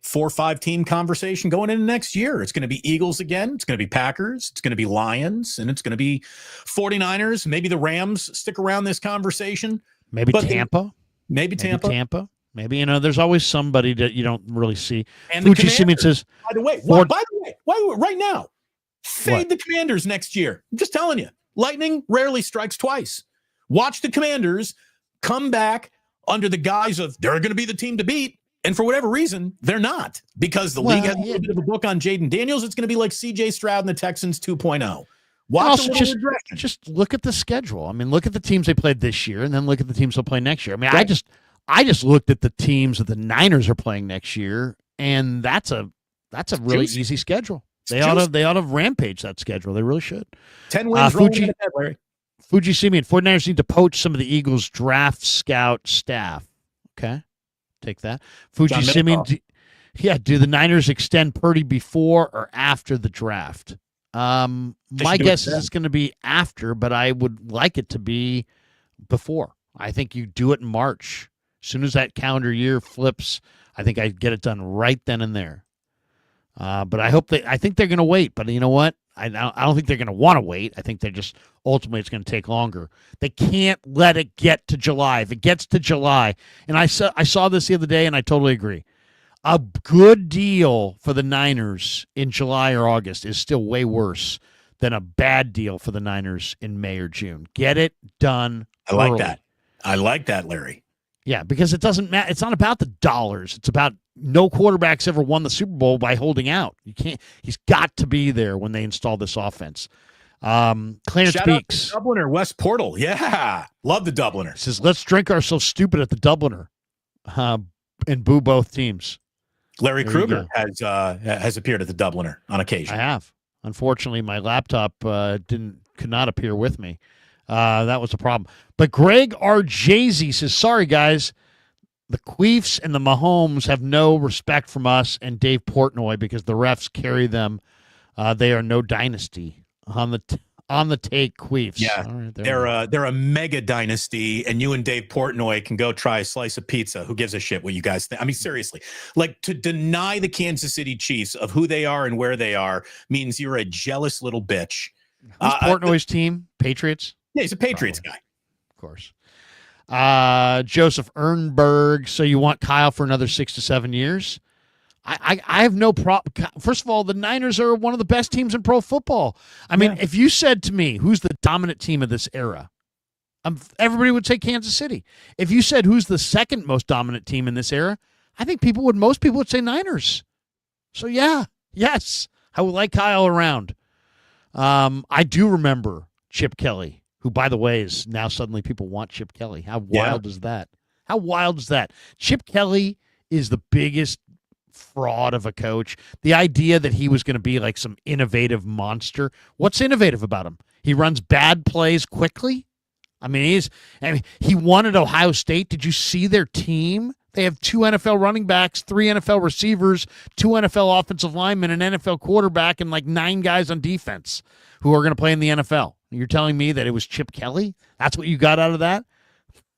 4 or 5 team conversation going into next year. It's going to be Eagles again. It's going to be Packers. It's going to be Lions, and it's going to be 49ers. Maybe the Rams stick around this conversation. Maybe Tampa. Maybe Tampa. Maybe, there's always somebody that you don't really see. And Fuji Simeon says, by the way, why right now, fade the Commanders next year. I'm just telling you, lightning rarely strikes twice. Watch the Commanders come back under the guise of they're going to be the team to beat. And for whatever reason, they're not, because the league has a little bit of a book on Jaden Daniels. It's going to be like CJ Stroud and the Texans 2.0. Watch just look at the schedule. I mean, look at the teams they played this year, and then look at the teams they'll play next year. I mean, right. I just looked at the teams that the Niners are playing next year, and that's a really easy schedule. They ought to rampage that schedule. They really should. 10 wins. Fuji Simeon, 49ers need to poach some of the Eagles' draft scout staff. Okay. Take that. Fuji Simeon, do the Niners extend Purdy before or after the draft? My guess is it's going to be after, but I would like it to be before. I think you do it in March. As soon as that calendar year flips, I think I get it done right then and there. But I think they're going to wait. But you know what? I don't think they're going to want to wait. I think they're just ultimately it's going to take longer. They can't let it get to July. If it gets to July, and I saw this the other day, and I totally agree. A good deal for the Niners in July or August is still way worse than a bad deal for the Niners in May or June. Get it done. I like that. I like that, Larry. Yeah, because it doesn't matter. It's not about the dollars. It's about no quarterbacks ever won the Super Bowl by holding out. You can't. He's got to be there when they install this offense. Clarence Beeks, Dubliner, West Portal. Yeah, love the Dubliner. Says, let's drink ourselves stupid at the Dubliner, and boo both teams. Larry Krueger has appeared at the Dubliner on occasion. I have. Unfortunately, my laptop could not appear with me. That was a problem. But Greg R. Jay-Z says, sorry, guys. The Queefs and the Mahomes have no respect from us and Dave Portnoy because the refs carry them. They are no dynasty. On the take, Queefs. Yeah, right, they're a mega dynasty, and you and Dave Portnoy can go try a slice of pizza. Who gives a shit what you guys think? I mean, seriously, like to deny the Kansas City Chiefs of who they are and where they are means you're a jealous little bitch. Who's Portnoy's team? Patriots? Yeah, he's a Patriots guy. Of course. Joseph Ernberg. So you want Kyle for another 6 to 7 years? I have no problem. First of all, the Niners are one of the best teams in pro football. I mean, if you said to me, who's the dominant team of this era? Everybody would say Kansas City. If you said who's the second most dominant team in this era, I think most people would say Niners. So yes, I would like Kyle around. I do remember Chip Kelly, who, by the way, is now suddenly people want Chip Kelly. How wild is that? How wild is that? Chip Kelly is the biggest fraud of a coach. The idea that he was going to be like some innovative monster. What's innovative about him? He runs bad plays quickly. I mean, he won at Ohio State. Did you see their team? They have 2 NFL running backs, 3 NFL receivers, 2 NFL offensive linemen, an NFL quarterback, and like 9 guys on defense who are going to play in the NFL. You're telling me that it was Chip Kelly? That's what you got out of that?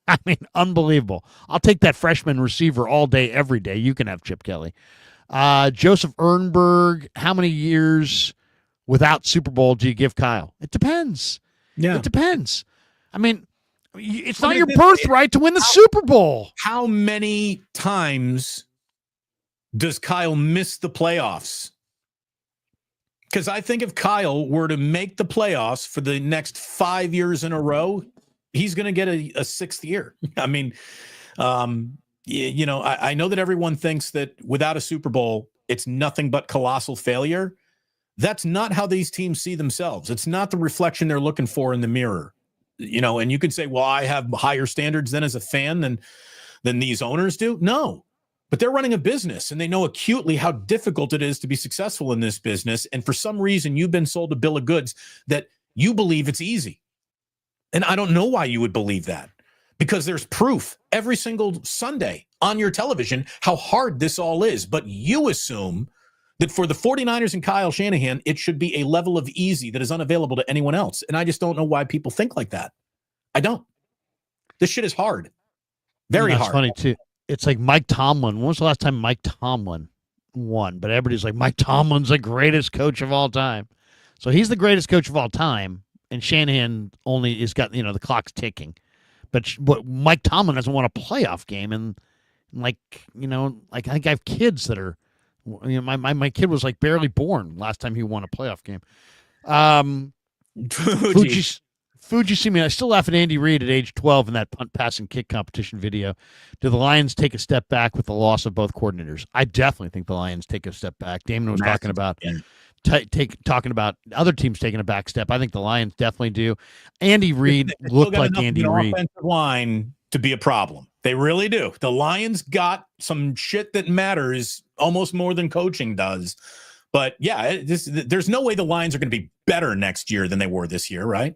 I mean, unbelievable. I'll take that freshman receiver all day, every day. You can have Chip Kelly. Joseph Ernberg, how many years without Super Bowl do you give Kyle? It depends. Yeah. It depends. I mean, it's not your birthright to win the Super Bowl. How many times does Kyle miss the playoffs? Because I think if Kyle were to make the playoffs for the next 5 years in a row, he's going to get a 6th year. I mean, I know that everyone thinks that without a Super Bowl, it's nothing but colossal failure. That's not how these teams see themselves. It's not the reflection they're looking for in the mirror. And you could say, well, I have higher standards then as a fan than these owners do. No, but they're running a business and they know acutely how difficult it is to be successful in this business. And for some reason, you've been sold a bill of goods that you believe it's easy. And I don't know why you would believe that, because there's proof every single Sunday on your television how hard this all is. But you assume that for the 49ers and Kyle Shanahan, it should be a level of easy that is unavailable to anyone else. And I just don't know why people think like that. I don't. This shit is hard. Very hard. It's funny, too. It's like Mike Tomlin. When was the last time Mike Tomlin one, but everybody's like, Mike Tomlin's the greatest coach of all time. So he's the greatest coach of all time, and Shanahan only has got, the clock's ticking. But Mike Tomlin doesn't want a playoff game, and like I think I have kids that are, my kid was like barely born last time he won a playoff game. Fuji see me. I still laugh at Andy Reid at age 12 in that punt, pass, and kick competition video. Do the Lions take a step back with the loss of both coordinators? I definitely think the Lions take a step back. Damon was talking about talking about other teams taking a back step. I think the Lions definitely do. Andy Reid looked like Andy Reid. Offensive line to be a problem. They really do. The Lions got some shit that matters almost more than coaching does. But yeah, there's no way the Lions are going to be better next year than they were this year, right?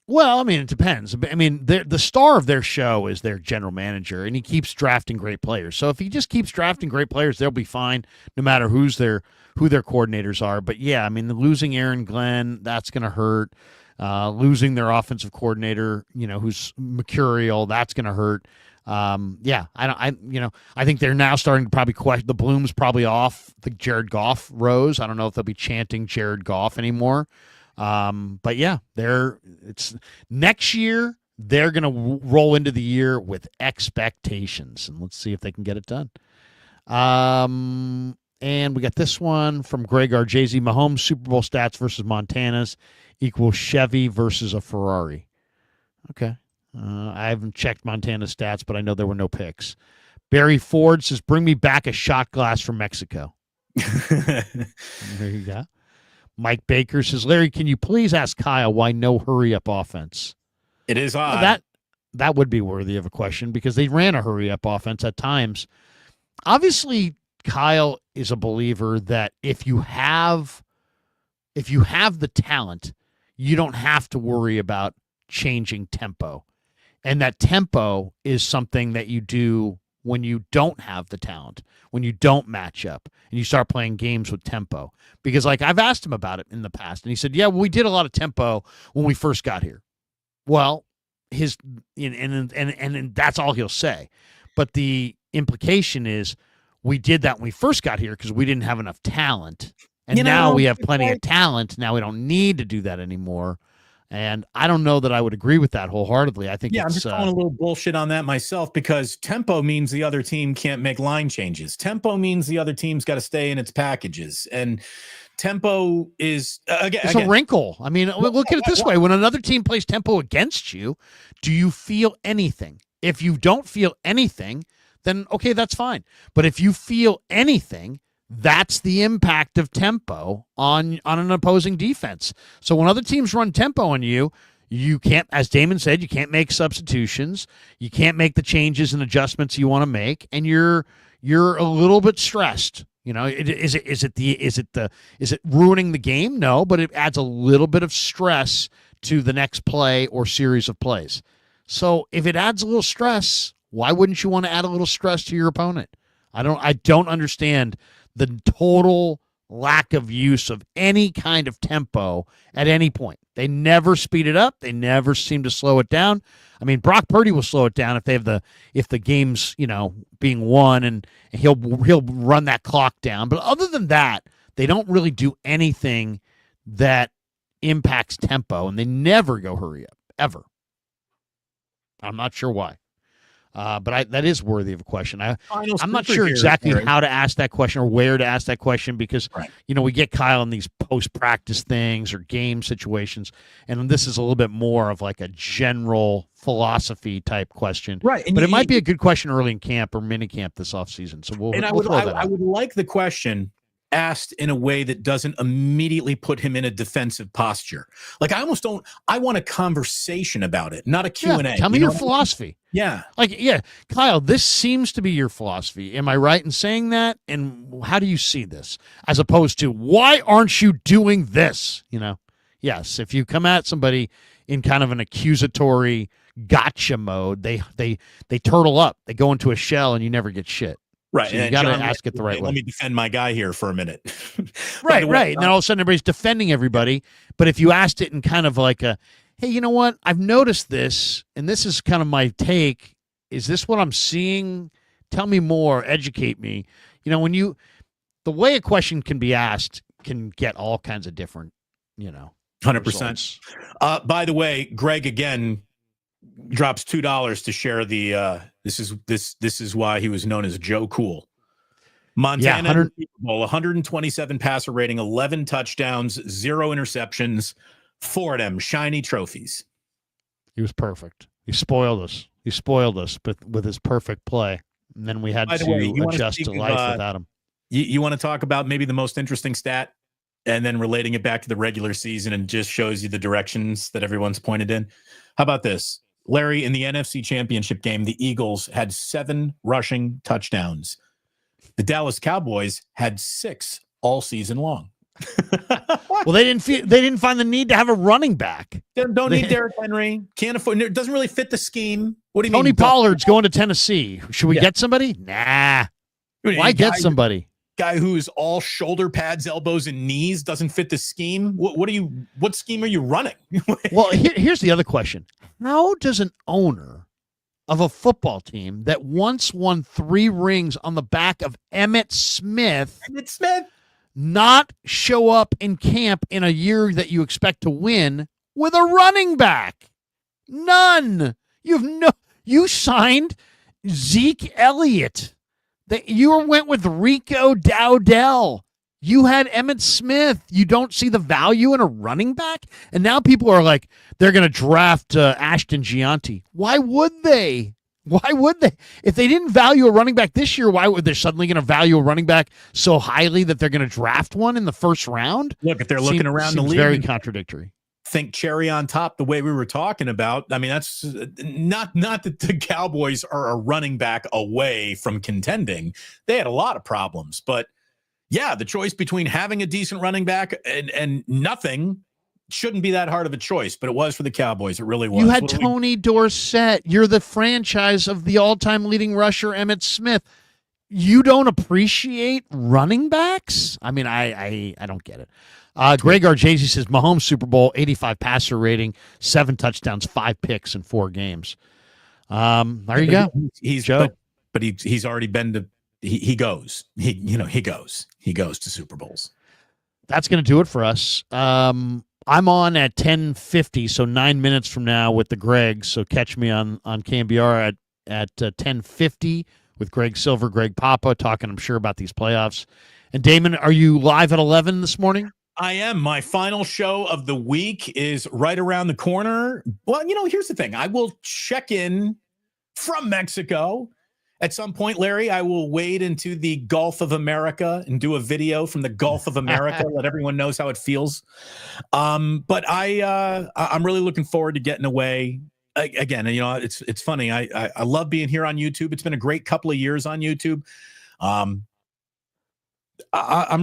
Well, I mean, it depends. I mean, the star of their show is their general manager, and he keeps drafting great players. So if he just keeps drafting great players, they'll be fine, no matter who their coordinators are. But yeah, I mean, losing Aaron Glenn, that's going to hurt. Losing their offensive coordinator, who's mercurial, that's going to hurt. Yeah, I think they're now starting to probably question the bloom's probably off the Jared Goff rose. I don't know if they'll be chanting Jared Goff anymore. But yeah, it's next year. They're going to roll into the year with expectations, and let's see if they can get it done. And we got this one from Greg RJZ. Mahomes Super Bowl stats versus Montana's equals Chevy versus a Ferrari. Okay. I haven't checked Montana's stats, but I know there were no picks. Barry Ford says, bring me back a shot glass from Mexico. There you go. Mike Baker says, Larry, can you please ask Kyle why no hurry-up offense? It is odd. That would be worthy of a question because they ran a hurry-up offense at times. Obviously, Kyle is a believer that if you have the talent, you don't have to worry about changing tempo. And that tempo is something that you do when you don't have the talent, when you don't match up, and you start playing games with tempo. Because, I've asked him about it in the past, and he said, yeah, well, we did a lot of tempo when we first got here. Well, and that's all he'll say. But the implication is we did that when we first got here because we didn't have enough talent. And now we have plenty of talent. Now we don't need to do that anymore. And I don't know that I would agree with that wholeheartedly. I think I'm just calling a little bullshit on that myself because tempo means the other team can't make line changes. Tempo means the other team's got to stay in its packages. And tempo is, it's a wrinkle. I mean, look at it this way. When another team plays tempo against you, do you feel anything? If you don't feel anything, then okay, that's fine. But if you feel anything, that's the impact of tempo on an opposing defense. So when other teams run tempo on you, you can't, as Damon said, you can't make substitutions. You can't make the changes and adjustments you want to make, and you're a little bit stressed. Is it ruining the game? No, but it adds a little bit of stress to the next play or series of plays. So if it adds a little stress, why wouldn't you want to add a little stress to your opponent? I don't understand the total lack of use of any kind of tempo at any point. They never speed it up. They never seem to slow it down. I mean, Brock Purdy will slow it down if the game's, being won and he'll run that clock down. But other than that, they don't really do anything that impacts tempo, and they never go hurry up, ever. I'm not sure why. But that is worthy of a question. I'm not sure exactly how to ask that question or where to ask that question because, we get Kyle in these post-practice things or game situations, and this is a little bit more of like a general philosophy type question. Right. But it might be a good question early in camp or mini camp this offseason. So we'll throw that out. I would like the question asked in a way that doesn't immediately put him in a defensive posture. I want a conversation about it, not a Q&A. Yeah, tell me your philosophy. Yeah. Kyle, this seems to be your philosophy. Am I right in saying that? And how do you see this? As opposed to, why aren't you doing this? Yes, if you come at somebody in kind of an accusatory gotcha mode, they turtle up. They go into a shell and you never get shit. Right. So you got to ask it the right way. Let me defend my guy here for a minute. Right. And then all of a sudden everybody's defending everybody. But if you asked it in kind of like a, hey, you know what? I've noticed this, and this is kind of my take. Is this what I'm seeing? Tell me more. Educate me. the way a question can be asked can get all kinds of different, 100%. results. By the way, Greg again drops $2 to share the this is why he was known as Joe Cool. Montana in the Super Bowl, 127 passer rating, 11 touchdowns, 0 interceptions, 4 of them shiny trophies. He was perfect. He spoiled us. But with his perfect play. And then we had to adjust to life without him. You want to talk about maybe the most interesting stat and then relating it back to the regular season and just shows you the directions that everyone's pointed in? How about this? Larry, in the NFC Championship game, the Eagles had 7 rushing touchdowns. The Dallas Cowboys had 6 all season long. Well, they didn't find the need to have a running back. Don't need Derrick Henry. Can't afford. It doesn't really fit the scheme. What do you Tony mean? Pollard's going to Tennessee. Should we get somebody? Nah. Why get somebody? Guy who's all shoulder pads, elbows, and knees doesn't fit the scheme. What scheme are you running? Well, here's the other question. How does an owner of a football team that once won 3 rings on the back of Emmitt Smith not show up in camp in a year that you expect to win with a running back? None. You signed Zeke Elliott. You went with Rico Dowdell. You had Emmitt Smith. You don't see the value in a running back? And now people are like, they're going to draft Ashton Gianti. Why would they? If they didn't value a running back this year, why would they suddenly going to value a running back so highly that they're going to draft one in the first round? Look, if they're looking around the league, very contradictory. Think cherry on top the way we were talking about. I mean, that's not that the Cowboys are a running back away from contending. They had a lot of problems, but yeah, the choice between having a decent running back and nothing shouldn't be that hard of a choice, but it was for the Cowboys. It really was. You had Tony Dorsett. You're the franchise of the all-time leading rusher, Emmitt Smith. You don't appreciate running backs? I mean, I don't get it. Greg Arjesi says Mahomes Super Bowl, 85 passer rating, 7 touchdowns, 5 picks in 4 games. There you go. He's Joe, but he's already been to. He goes. He goes to Super Bowls. That's going to do it for us. I'm on at 10:50, so 9 minutes from now with the Greg. So catch me on KMBR at 10:50 with Greg Silver, Greg Papa, talking, I'm sure, about these playoffs. And Damon, are you live at 11 this morning? I am. My final show of the week is right around the corner. Well, here's the thing. I will check in from Mexico. At some point, Larry, I will wade into the Gulf of America and do a video from the Gulf of America. Let everyone knows how it feels. But I'm really looking forward to getting away again. And it's funny. I love being here on YouTube. It's been a great couple of years on YouTube. I'm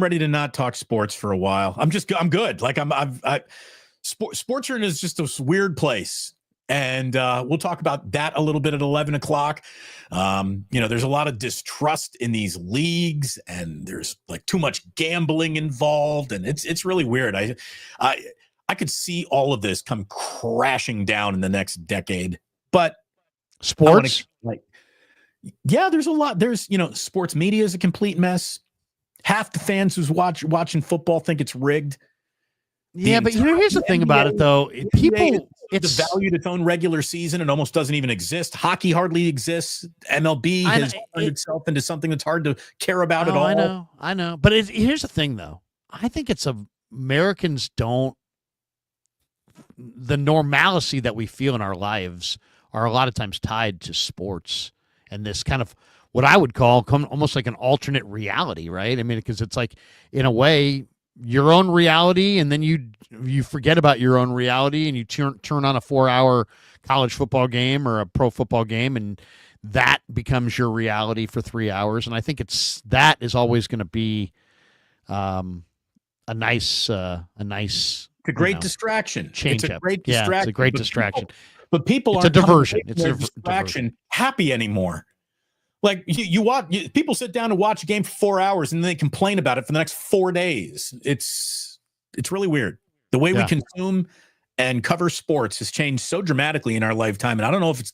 ready to not talk sports for a while. I'm good. Like SportsCenter is just this weird place. And we'll talk about that a little bit at 11 o'clock. There's a lot of distrust in these leagues, and there's like too much gambling involved, and it's really weird. I could see all of this come crashing down in the next decade. But sports, there's a lot. There's sports media is a complete mess. Half the fans who's watching football think it's rigged. Yeah, but here's the thing about it, though. It's valued its own regular season. It almost doesn't even exist. Hockey hardly exists. MLB has turned itself into something that's hard to care about at all. I know. But here's the thing, though. I think Americans don't. The normalcy that we feel in our lives are a lot of times tied to sports and this kind of what I would call almost like an alternate reality, right? I mean, because it's like, in a way, your own reality, and then you forget about your own reality, and you turn on a 4-hour college football game or a pro football game, and that becomes your reality for 3 hours. And I think that is always going to be a nice it's a great distraction. Change it's up. A great distraction. Yeah, it's a great distraction. But people it's aren't a diversion. It's a distraction happy anymore. Like you watch, people sit down to watch a game for 4 hours and then they complain about it for the next 4 days. It's really weird. The way we consume and cover sports has changed so dramatically in our lifetime. And I don't know if it's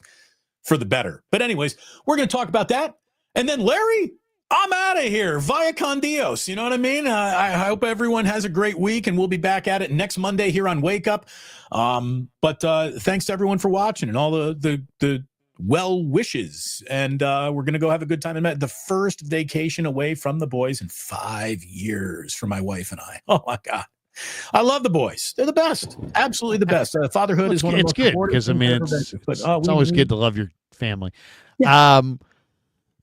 for the better, but anyways, we're going to talk about that. And then Larry, I'm out of here. Via con Dios. You know what I mean? I hope everyone has a great week, and we'll be back at it next Monday here on Wake Up. But thanks to everyone for watching and all the well wishes. And we're going to go have a good time. The first vacation away from the boys in 5 years for my wife and I. Oh, my God. I love the boys. They're the best. Absolutely the best. Fatherhood is one of the most good important because, I mean, things ever. it's always good to love your family. Yeah.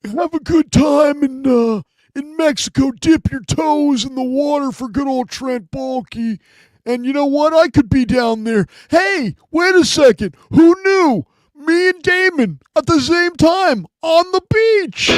Have a good time in Mexico. Dip your toes in the water for good old Trent Baalke. And you know what? I could be down there. Hey, wait a second. Who knew? Me and Damon at the same time on the beach.